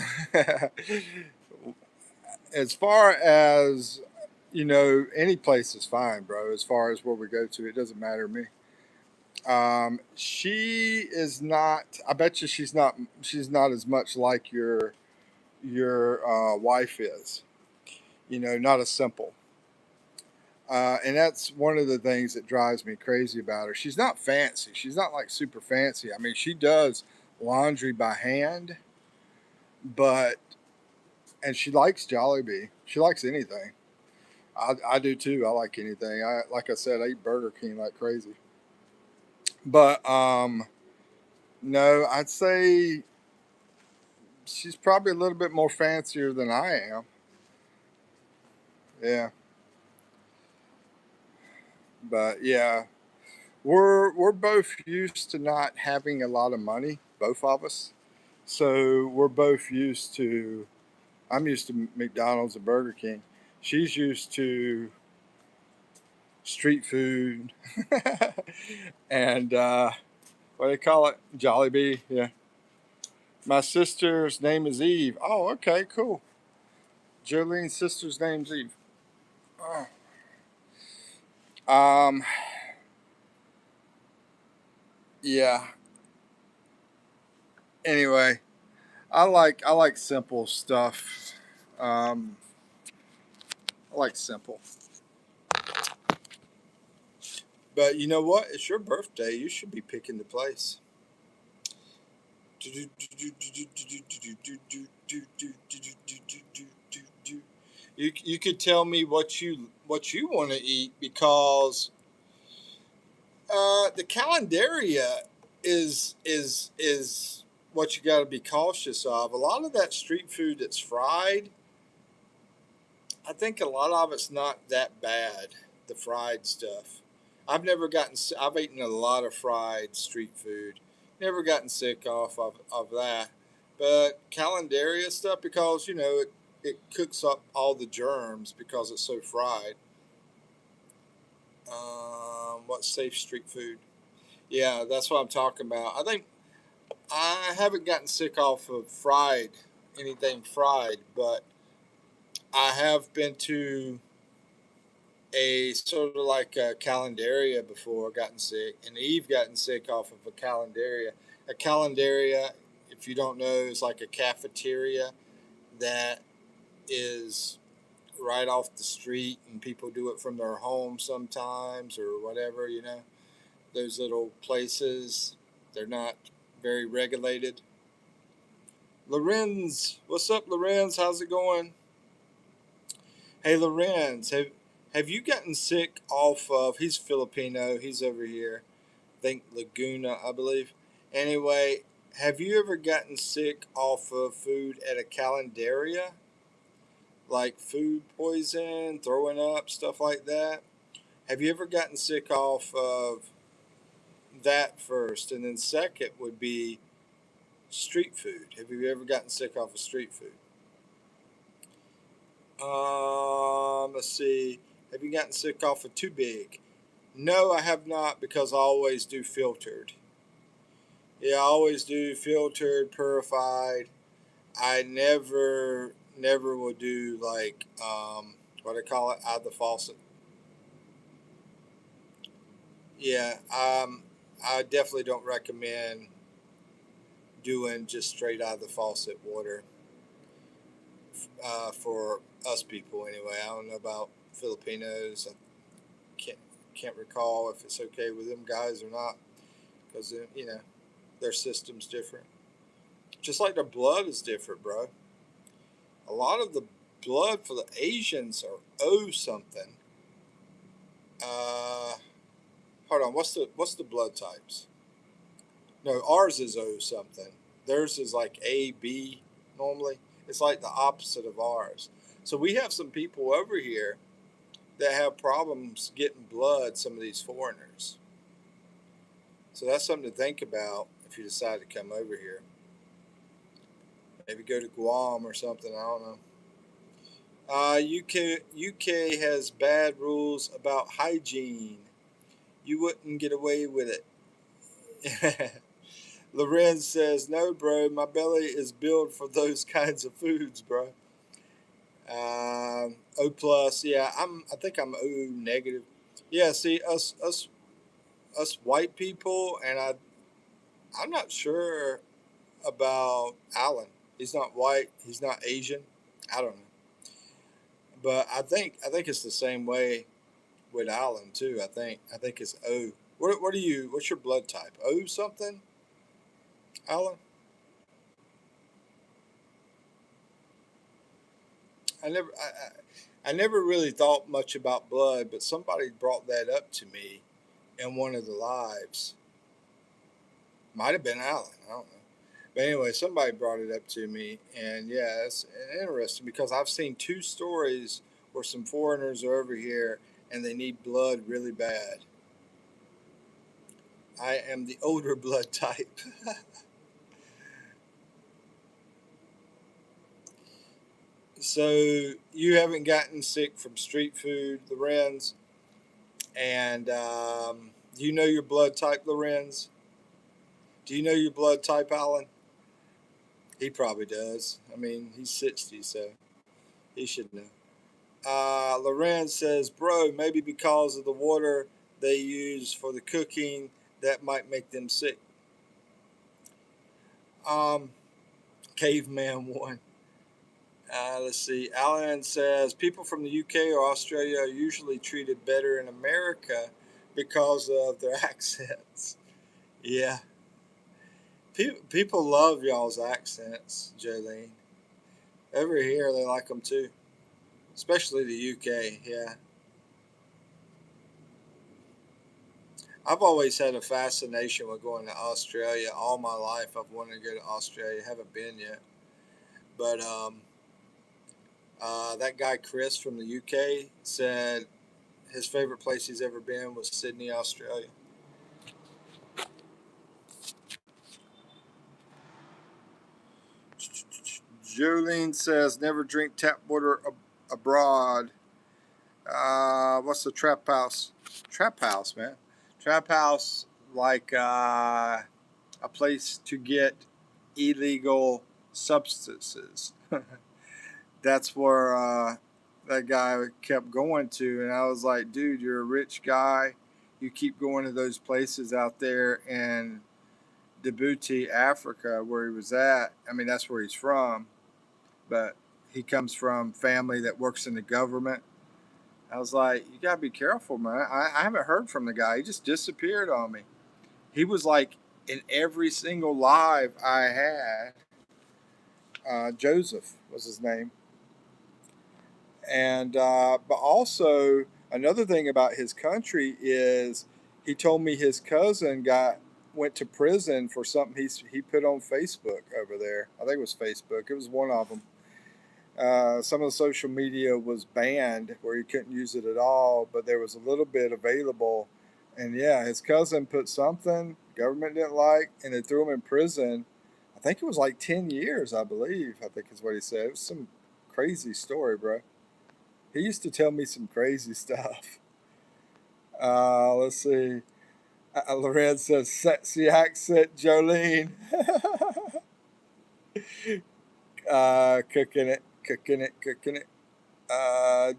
as far as, you know, any place is fine, bro. As far as where we go to, it doesn't matter to me. She is not. I bet you she's not. She's not as much like your wife is. You know, not as simple. And that's one of the things that drives me crazy about her. She's not fancy. She's not like super fancy. I mean, she does laundry by hand, but and she likes Jollibee. She likes anything. I do too. I like anything. Like I said, I eat Burger King like crazy. But no, I'd say she's probably a little bit more fancier than I am. Yeah, but yeah, we're both used to not having a lot of money, both of us. So we're both used to. I'm used to McDonald's and Burger King. She's used to street food and what do they call it? Jollibee. Yeah. My sister's name is Eve. Oh, okay, cool. Jolene's sister's name's Eve. Oh. Um, yeah. Anyway, I like simple stuff. Um, I like simple. But you know what? It's your birthday. You should be picking the place. You could tell me what you want to eat because the calendaria is what you got to be cautious of. A lot of that street food that's fried, I think a lot of it's not that bad. The fried stuff. I've eaten a lot of fried street food. Never gotten sick of that. But calendaria stuff because it cooks up all the germs because it's so fried. What's safe street food? Yeah, that's what I'm talking about. I think I haven't gotten sick off of anything fried, but I have been to a sort of like a calendaria before, gotten sick, and Eve gotten sick off of a calendaria. A calendaria, if you don't know, is like a cafeteria that is right off the street, and people do it from their home sometimes or whatever. Those little places, they're not very regulated. Lorenz, what's up, Lorenz? How's it going? Hey, Lorenz, have you gotten sick off of? He's Filipino. He's over here. I think Laguna, I believe. Anyway, have you ever gotten sick off of food at a calendaria? Like food poison, throwing up, stuff like that? Have you ever gotten sick off of that first? And then second would be street food. Have you ever gotten sick off of street food? Let's see. Have you gotten sick off of too big? No, I have not because I always do filtered. Yeah, I always do filtered, purified. I never will do like what I call it, out of the faucet. Yeah, I definitely don't recommend doing just straight out of the faucet water for us people anyway. I don't know about Filipinos. I can't can't recall if it's okay with them guys or not because their system's different. Just like their blood is different, bro. A lot of the blood for the Asians are O something. Uh, Hold on. What's the blood types? No, ours is O something. Theirs is like A B normally. It's like the opposite of ours. So we have some people over here that have problems getting blood. Some of these foreigners. So that's something to think about if you decide to come over here. Maybe go to Guam or something. I don't know. UK has bad rules about hygiene. You wouldn't get away with it. Lorenz says, "No, bro, my belly is built for those kinds of foods, bro." O plus, yeah, I think I'm O negative. Yeah, see, us white people, and I'm not sure about Alan. He's not white. He's not Asian. I don't know, but I think it's the same way with Alan too. I think it's O. What are you? What's your blood type? O something, Alan? I never really thought much about blood, but somebody brought that up to me in one of the lives. Might have been Alan. I don't know. But anyway, somebody brought it up to me, and yeah, it's interesting because I've seen two stories where some foreigners are over here and they need blood really bad. I am the older blood type. So you haven't gotten sick from street food, Lorenz, and do you know your blood type, Lorenz? Do you know your blood type, Alan? He probably does. I mean, he's 60, so he should know. Lorenz says, "Bro, maybe because of the water they use for the cooking, that might make them sick." Um, Caveman one. Let's see. Alan says people from the UK or Australia are usually treated better in America because of their accents. Yeah, people love y'all's accents, Jolene. Over here, they like them too. especially the UK. Yeah, I've always had a fascination with going to Australia. All my life, I've wanted to go to Australia. Haven't been yet, but that guy Chris from the UK said his favorite place he's ever been was Sydney, Australia. Jolene says never drink tap water abroad. What's the trap house? Trap house, man. Trap house, like a place to get illegal substances. That's where that guy kept going to, and I was like, dude, you're a rich guy. You keep going to those places out there in Djibouti, Africa, where he was at. I mean, that's where he's from, but he comes from family that works in the government. I was like, you gotta be careful, man. I haven't heard from the guy. He just disappeared on me. He was like in every single live I had. Joseph was his name, and but also another thing about his country is he told me his cousin went to prison for something he put on Facebook over there. I think it was Facebook. It was one of them. Some of the social media was banned where you couldn't use it at all, but there was a little bit available. And yeah, his cousin put something government didn't like, and they threw him in prison. I think it was like 10 years, I believe. I think is what he said. It was some crazy story, bro. He used to tell me some crazy stuff. Let's see. Loren says, sexy accent, Jolene. Cooking it, cooking it, cooking it.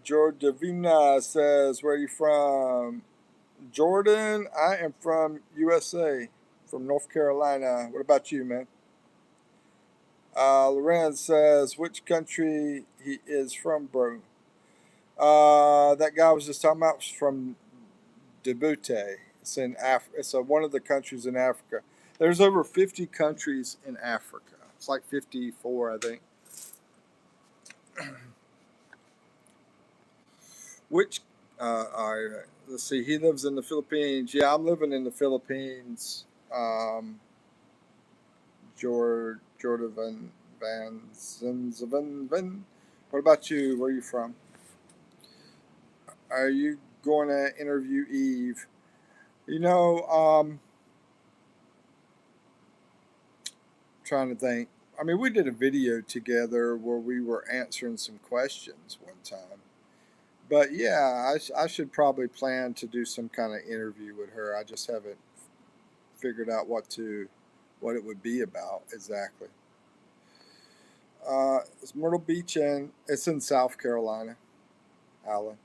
George Davina says, where are you from? Jordan, I am from USA, from North Carolina. What about you, man? Loren says, which country he is from, bro? That guy was just talking about was from Djibouti. It's in It's one of the countries in Africa. There's over 50 countries in Africa. It's like 54, I think. Which, let's see, he lives in the Philippines. Yeah, I'm living in the Philippines. Jordan Van Zinzven. What about you? Where are you from? Are you going to interview Eve? You know, trying to think. I mean, we did a video together where we were answering some questions one time. But yeah, I should probably plan to do some kind of interview with her. I just haven't figured out what it would be about exactly. It's Myrtle Beach, and it's in South Carolina, Alan.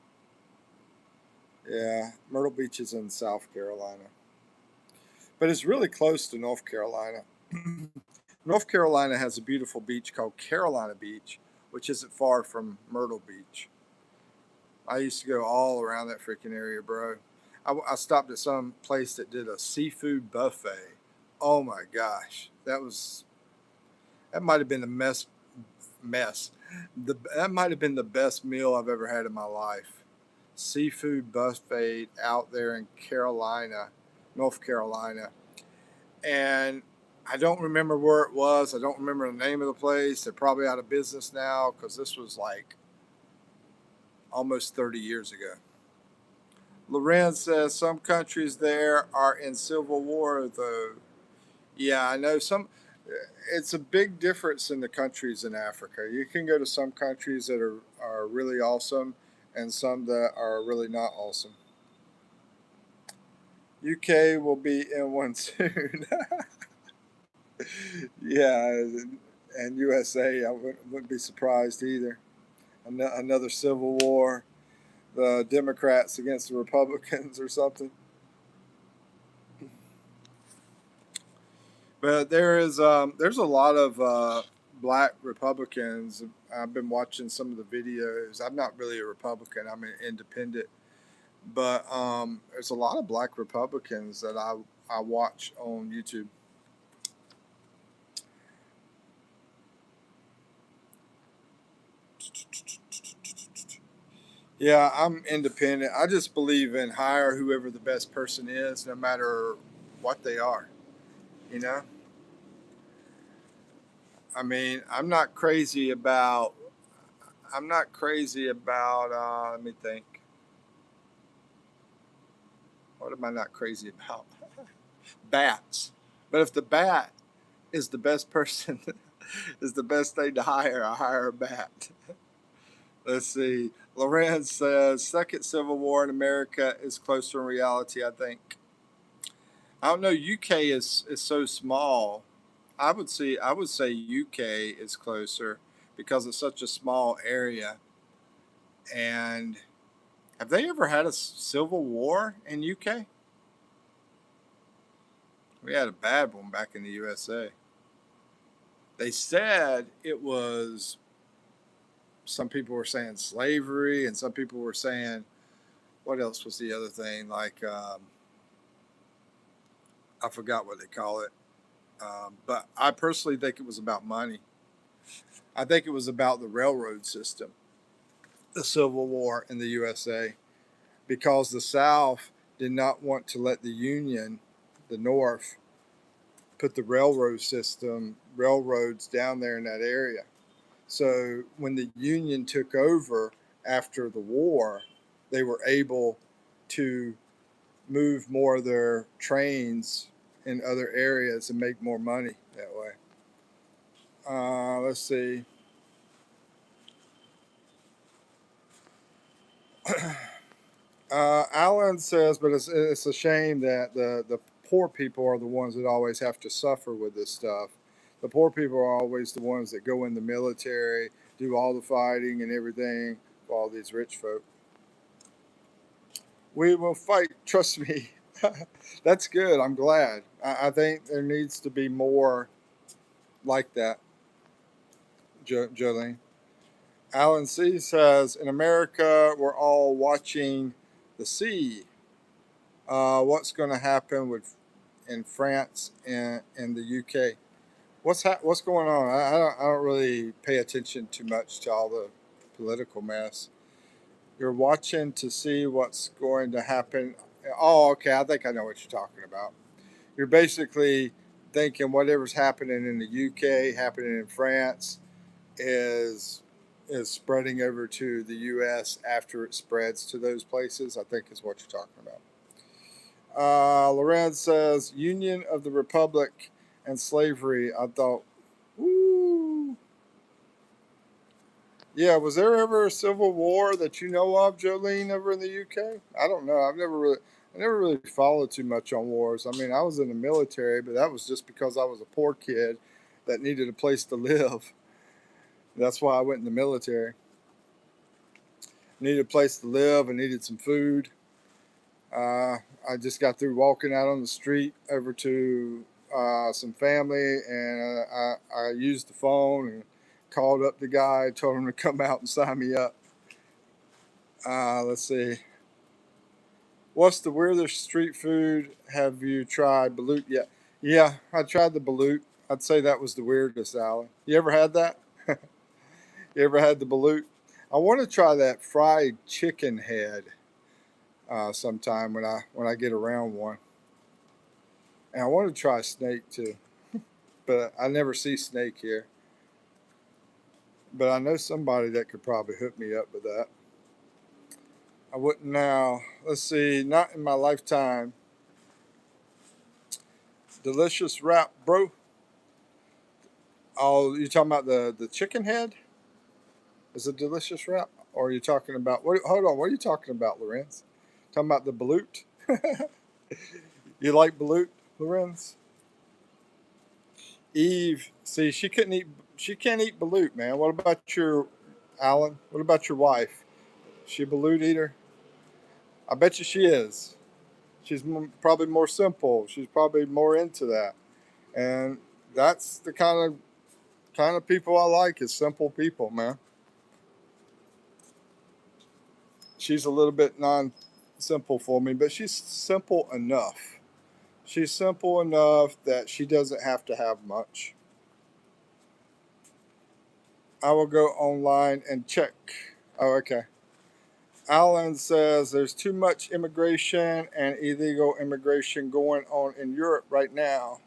Yeah, Myrtle Beach is in South Carolina, but it's really close to North Carolina. North Carolina has a beautiful beach called Carolina Beach, which isn't far from Myrtle Beach. I used to go all around that freaking area, bro. I stopped at some place that did a seafood buffet. Oh my gosh, that might have been the mess. That might have been the best meal I've ever had in my life. Seafood buffet out there in Carolina, North Carolina, and I don't remember where it was. I don't remember the name of the place. They're probably out of business now because this was like almost 30 years ago. Loren says some countries there are in civil war, though. Yeah, I know some. It's a big difference in the countries in Africa. You can go to some countries that are really awesome and some that are really not awesome. UK will be in one soon. Yeah, and USA, I wouldn't be surprised either. Another civil war, the Democrats against the Republicans or something. But there's a lot of black Republicans. I've been watching some of the videos. I'm not really a Republican. I'm an independent. But there's a lot of black Republicans that I watch on YouTube. Yeah, I'm independent. I just believe in hire whoever the best person is, no matter what they are. You know, I mean, I'm not crazy about. I'm not crazy about. Let me think. What am I not crazy about? Bats. But if the bat is the best person, is the best thing to hire, I hire a bat. Let's see. Lorenz says second civil war in America is closer in reality. I think. I don't know. UK is so small. I would say UK is closer because it's such a small area. And have they ever had a civil war in UK? We had a bad one back in the USA. They said it was. Some people were saying slavery, and some people were saying what else was the other thing? Like I forgot what they call it. But I personally think it was about money. I think it was about the railroad system, the Civil War in the USA, because the South did not want to let the Union, the North, put the railroads down there in that area. So when the Union took over after the war, they were able to move more of their trains in other areas and make more money that way. Let's see. Alan says, but it's a shame that the poor people are the ones that always have to suffer with this stuff. The poor people are always the ones that go in the military, do all the fighting and everything for all these rich folk. We will fight, trust me. That's good. I'm glad. I think there needs to be more like that, Jolene. Alan C says, in America, we're all watching the sea. What's going to happen with in France and in the UK? What's going on? I don't really pay attention too much to all the political mess. You're watching to see what's going to happen. Oh, okay. I think I know what you're talking about. You're basically thinking whatever's happening in the UK, happening in France, is is spreading over to the U.S. after it spreads to those places. I think is what you're talking about. Lorenz says Union of the Republic and slavery. I thought, ooh, yeah. Was there ever a civil war that you know of, Jolene, over in the UK? I don't know. I never really followed too much on wars. I mean, I was in the military, but that was just because I was a poor kid that needed a place to live. That's why I went in the military. Needed a place to live. I needed some food. I just got through walking out on the street over to some family, and I used the phone and called up the guy, told him to come out and sign me up. Let's see. What's the weirdest street food have you tried? Balut? Yeah, yeah. I tried the balut. I'd say that was the weirdest, Alan. You ever had that? You ever had the balut? I want to try that fried chicken head sometime when I get around one. And I want to try snake too, but I never see snake here. But I know somebody that could probably hook me up with that. I wouldn't now. Let's see, not in my lifetime. Delicious wrap, bro. Oh, you talking about the chicken head? Is it delicious wrap? Or are you talking about what? Hold on, what are you talking about, Lorenz? Talking about the balut? You like balut, Lorenz? Eve, see, she couldn't eat. She can't eat balut, man. What about your Alan? What about your wife? She a balut eater? I bet you she is. She's probably more simple. She's probably more into that, and that's the kind of people I like is simple people, man. She's a little bit non-simple for me, but she's simple enough. She's simple enough that she doesn't have to have much. I will go online and check. Oh, okay. Alan says there's too much immigration and illegal immigration going on in Europe right now.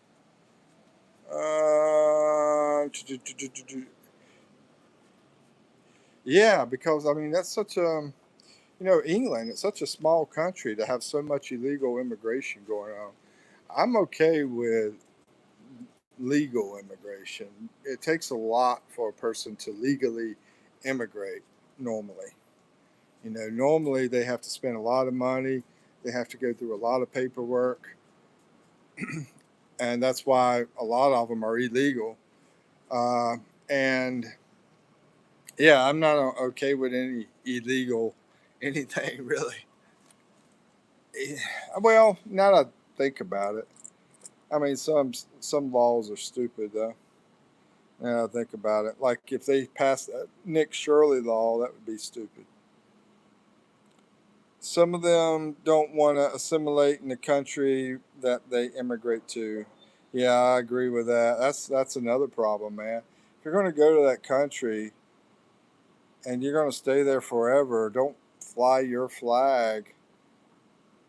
Uh, yeah, because I mean that's such a England. It's such a small country to have so much illegal immigration going on. I'm okay with legal immigration. It takes a lot for a person to legally immigrate normally. Normally they have to spend a lot of money, they have to go through a lot of paperwork, and that's why a lot of them are illegal. And yeah, I'm not okay with any illegal anything really. Well, now that I think about it, I mean some laws are stupid though. Now that I think about it, like if they passed that Nick Shirley law, that would be stupid. Some of them don't want to assimilate in the country that they immigrate to. Yeah, I agree with that. That's another problem, man. If you're going to go to that country and you're going to stay there forever, don't fly your flag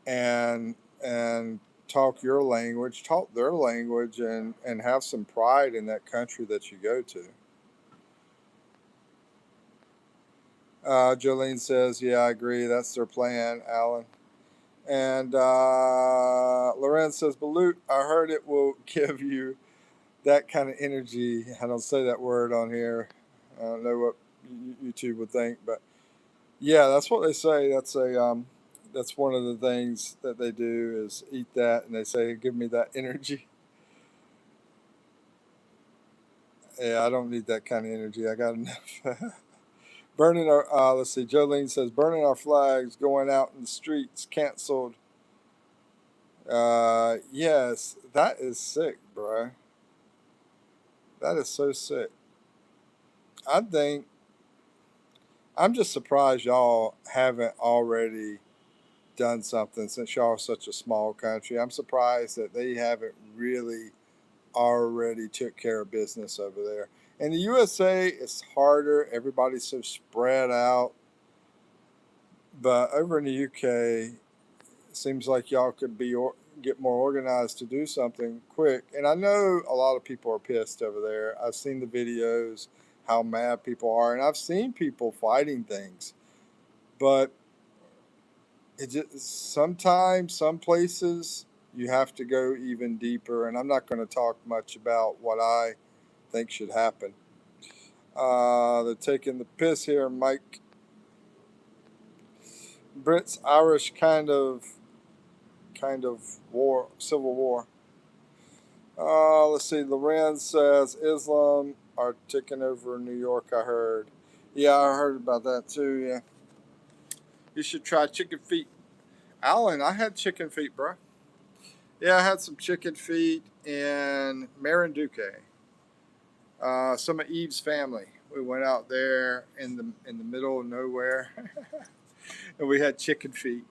and talk your language, talk their language, and have some pride in that country that you go to. Jolene says, "Yeah, I agree. That's their plan, Alan." And Lorenz says, Balut, I heard it will give you that kind of energy. I don't say that word on here. I don't know what YouTube would think, but yeah, that's what they say. That's one of the things that they do is eat that, and they say, give me that energy. Yeah, I don't need that kind of energy. I got enough. Burning our, let's see, Jolene says, burning our flags, going out in the streets, canceled. Yes, that is sick, bro. That is so sick. I think I'm just surprised y'all haven't already done something since y'all are such a small country. I'm surprised that they haven't really already took care of business over there. In the USA, it's harder. Everybody's so spread out. But over in the UK, it seems like y'all could get more organized to do something quick. And I know a lot of people are pissed over there. I've seen the videos, how mad people are, and I've seen people fighting things. But it just sometimes some places you have to go even deeper. And I'm not going to talk much about what I think should happen. They're taking the piss here, Mike. Brits Irish kind of war, civil war. Let's see. Lorenz says Islam are taking over New York. I heard. Yeah, I heard about that too. Yeah, you should try chicken feet. Alan, I had chicken feet, bro. Yeah, I had some chicken feet in Marinduque. Some of Eve's family. We went out there in the middle of nowhere, and we had chicken feet.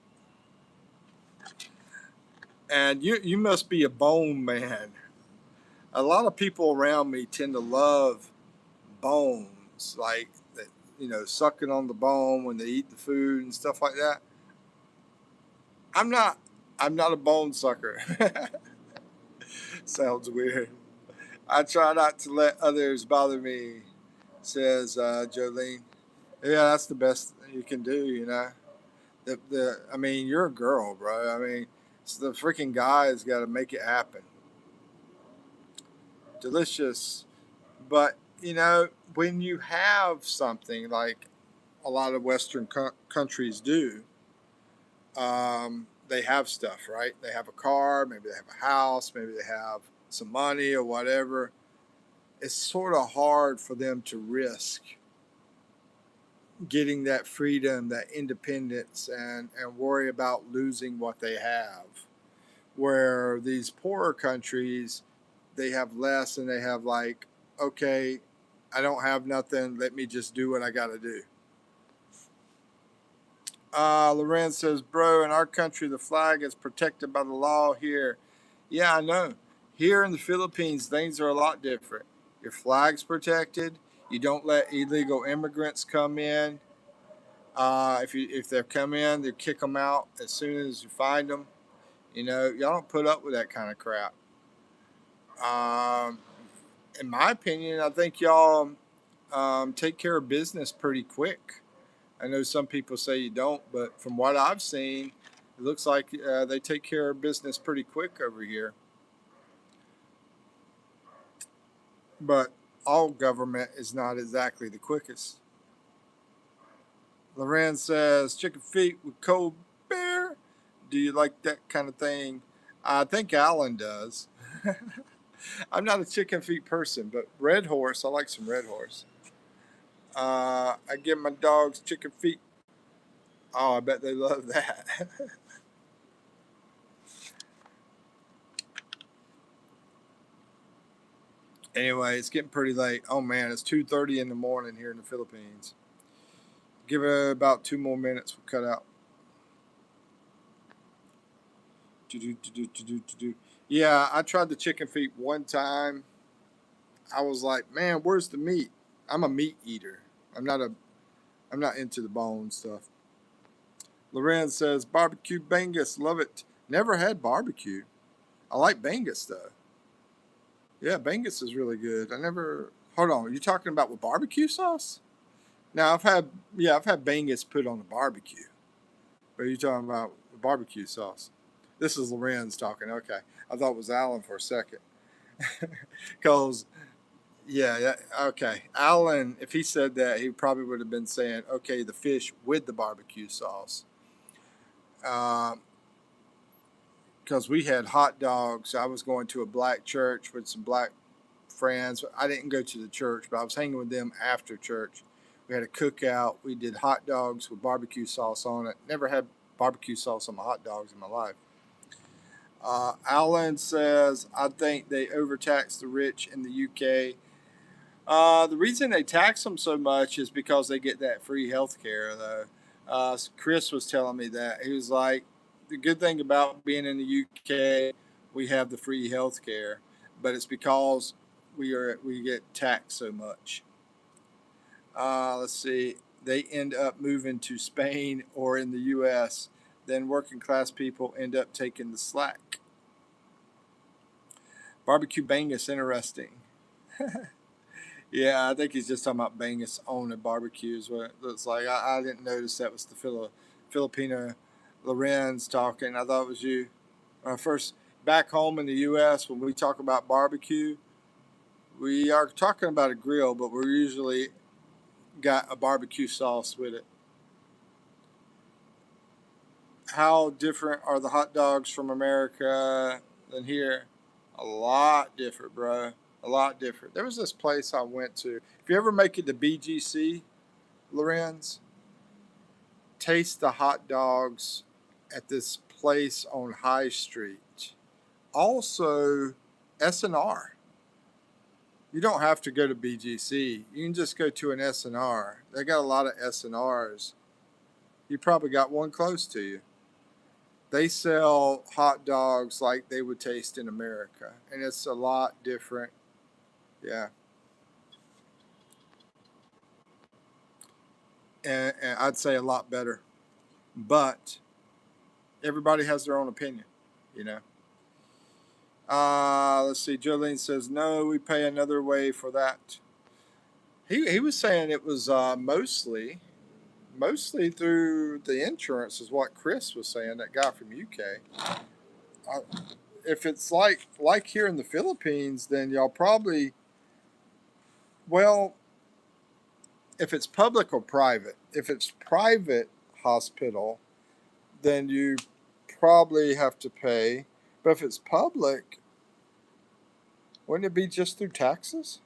And you must be a bone man. A lot of people around me tend to love bones, like that, sucking on the bone when they eat the food and stuff like that. I'm not. I'm not a bone sucker. Sounds weird. I try not to let others bother me, says Jolene. Yeah, that's the best you can do. I mean, you're a girl, bro. I mean, it's the freaking guy's got to make it happen. Delicious. But, when you have something like a lot of Western countries do, they have stuff, right? They have a car, maybe they have a house, maybe they have some money or whatever. It's sort of hard for them to risk getting that freedom, that independence, and worry about losing what they have. Where these poorer countries, they have less and they have like, okay, I don't have nothing. Let me just do what I got to do. Lorenz says, bro, in our country, the flag is protected by the law here. Yeah, I know. Here in the Philippines, things are a lot different. Your flag's protected. You don't let illegal immigrants come in. If they come in, they kick them out as soon as you find them. You know, y'all don't put up with that kind of crap. Um, in my opinion, I think y'all take care of business pretty quick. I know some people say you don't, but from what I've seen, it looks like they take care of business pretty quick over here. But all government is not exactly the quickest. Loren says, chicken feet with cold beer. Do you like that kind of thing? I think Alan does. I'm not a chicken feet person, but Red Horse, I like some Red Horse. I give my dogs chicken feet. Oh, I bet they love that. Anyway, it's getting pretty late. Oh man, it's 2:30 in the morning here in the Philippines. Give it about 2 more minutes. We'll cut out. Yeah, I tried the chicken feet one time. I was like, man, where's the meat? I'm a meat eater. I'm not into the bone stuff. Loren says barbecue Bangus, love it. Never had barbecue. I like Bangus though. Yeah, Bangus is really good. I never. Hold on, are you talking about with barbecue sauce? Now I've had Bangus put on the barbecue. But you're talking about barbecue sauce. This is Lorenz talking. Okay, I thought it was Alan for a second. Because yeah, okay, Alan. If he said that, he probably would have been saying, okay, the fish with the barbecue sauce. Because we had hot dogs. I was going to a black church with some black friends. I didn't go to the church, but I was hanging with them after church. We had a cookout. We did hot dogs with barbecue sauce on it. Never had barbecue sauce on my hot dogs in my life. Alan says, I think they overtax the rich in the UK. The reason they tax them so much is because they get that free health care, though. Chris was telling me that. He was like, the good thing about being in the UK, we have the free health care, but it's because we get taxed so much. Let's see. They end up moving to Spain or in the US. Then working class people end up taking the slack. Barbecue Bangus, interesting. Yeah, I think he's just talking about Bangus on a barbecue is what it looks like. I didn't notice that was the Filipino Lorenz talking. I thought it was you. First, back home in the U.S., when we talk about barbecue, we are talking about a grill, but we're usually got a barbecue sauce with it. How different are the hot dogs from America than here? A lot different, bro. A lot different. There was this place I went to. If you ever make it to BGC, Lorenz, taste the hot dogs at this place on High Street. Also, S&R. You don't have to go to BGC. You can just go to an S&R. They got a lot of S&Rs. You probably got one close to you. They sell hot dogs like they would taste in America, and it's a lot different. Yeah. And I'd say a lot better. But everybody has their own opinion, you know. Let's see. Jolene says, no, we pay another way for that. He was saying it was mostly through the insurance, is what Chris was saying, that guy from UK. Uh, if it's like here in the Philippines, then y'all probably, well, if it's public or private. If it's private hospital, then you probably have to pay. But if it's public, wouldn't it be just through taxes?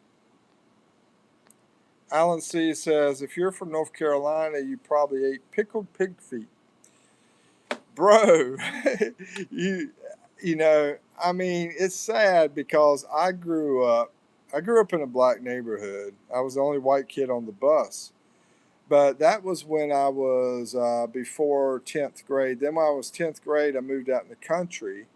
Alan C says, if you're from North Carolina, you probably ate pickled pig feet. Bro, you you know, I mean, it's sad because I grew up in a black neighborhood. I was the only white kid on the bus. But that was when I was before 10th grade. Then when I was 10th grade, I moved out in the country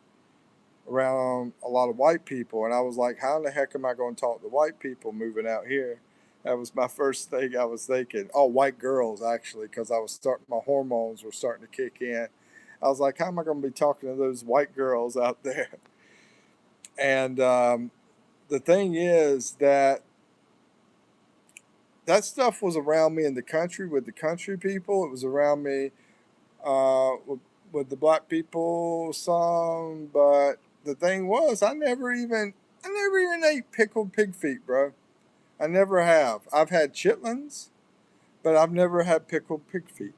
around a lot of white people. And I was like, how in the heck am I going to talk to white people moving out here? That was my first thing I was thinking. Oh, white girls, actually, because my hormones were starting to kick in. I was like, how am I going to be talking to those white girls out there? And the thing is that stuff was around me in the country with the country people. It was around me with the black people some, but the thing was, I never even ate pickled pig feet, bro. I never have. I've had chitlins, but I've never had pickled pig feet.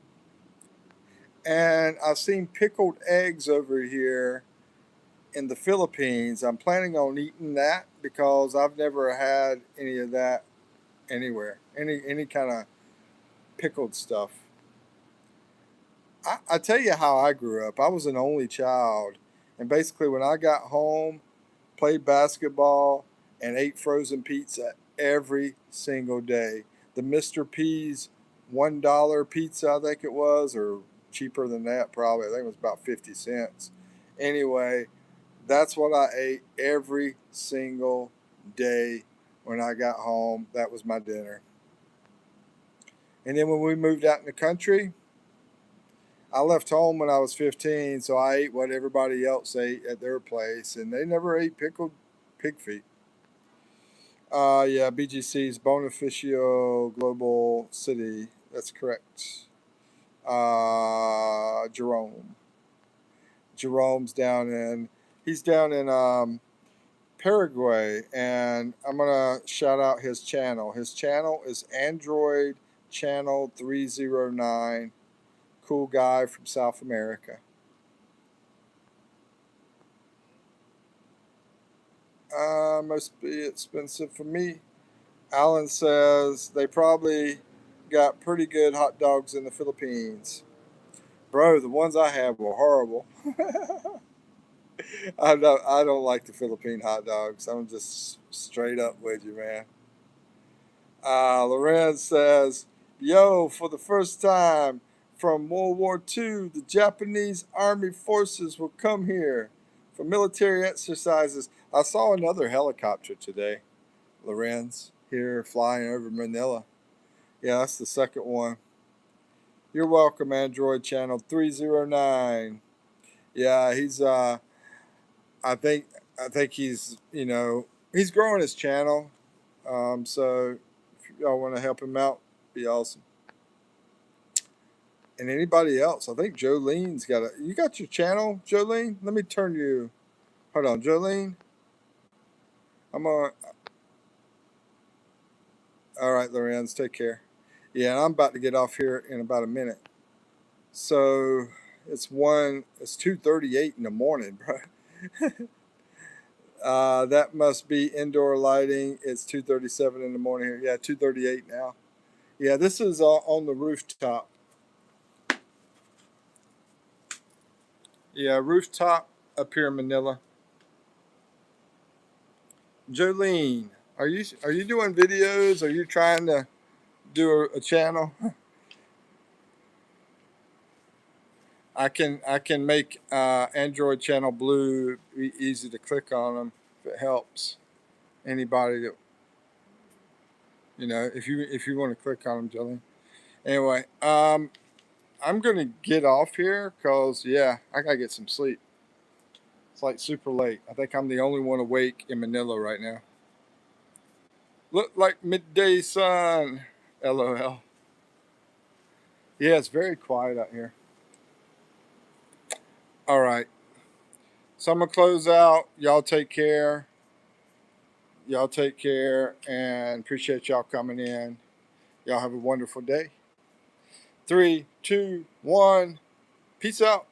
And I've seen pickled eggs over here in the Philippines. I'm planning on eating that because I've never had any of that anywhere. Any kind of pickled stuff. I tell you how I grew up. I was an only child, and basically when I got home, played basketball, and ate frozen pizza every single day. The Mr. P's $1 pizza, I think it was, or cheaper than that probably. I think it was about 50 cents. Anyway, that's what I ate every single day when I got home. That was my dinner. And then when we moved out in the country, I left home when I was 15, so I ate what everybody else ate at their place, and they never ate pickled pig feet. Yeah, BGC's Bonifacio Global City. That's correct. Jerome. Jerome's he's down in Paraguay, and I'm gonna shout out his channel. His channel is Android Channel 309. Cool guy from South America. Must be expensive for me. Alan says they probably got pretty good hot dogs in the Philippines. Bro, the ones I had were horrible. I don't like the Philippine hot dogs. I'm just straight up with you, man. Loren says, yo, for the first time from World War II, the Japanese Army forces will come here for military exercises. I saw another helicopter today, Lorenz, here flying over Manila. Yeah, that's the second one. You're welcome, Android Channel 309. Yeah, I think he's growing his channel. So if y'all want to help him out, be awesome. And anybody else, I think Jolene's you got your channel, Jolene? Let me turn you. Hold on, Jolene. I'm on. All right, Lorenz, take care. Yeah, and I'm about to get off here in about a minute. So it's 2:38 in the morning, bro. That must be indoor lighting. It's 2:37 in the morning here. Yeah, 2:38 now. Yeah, this is on the rooftop. Yeah, rooftop up here in Manila. Jolene, are you doing videos? Are you trying to do a channel? I can make Android channel blue easy to click on them if it helps anybody that if you want to click on them, Jolene. Anyway, I'm gonna get off here because yeah, I gotta get some sleep. It's like super late. I think I'm the only one awake in Manila right now. Look like midday sun. LOL. Yeah, it's very quiet out here. All right. So I'm gonna close out. Y'all take care. Y'all take care and appreciate y'all coming in. Y'all have a wonderful day. 3, 2, 1. Peace out.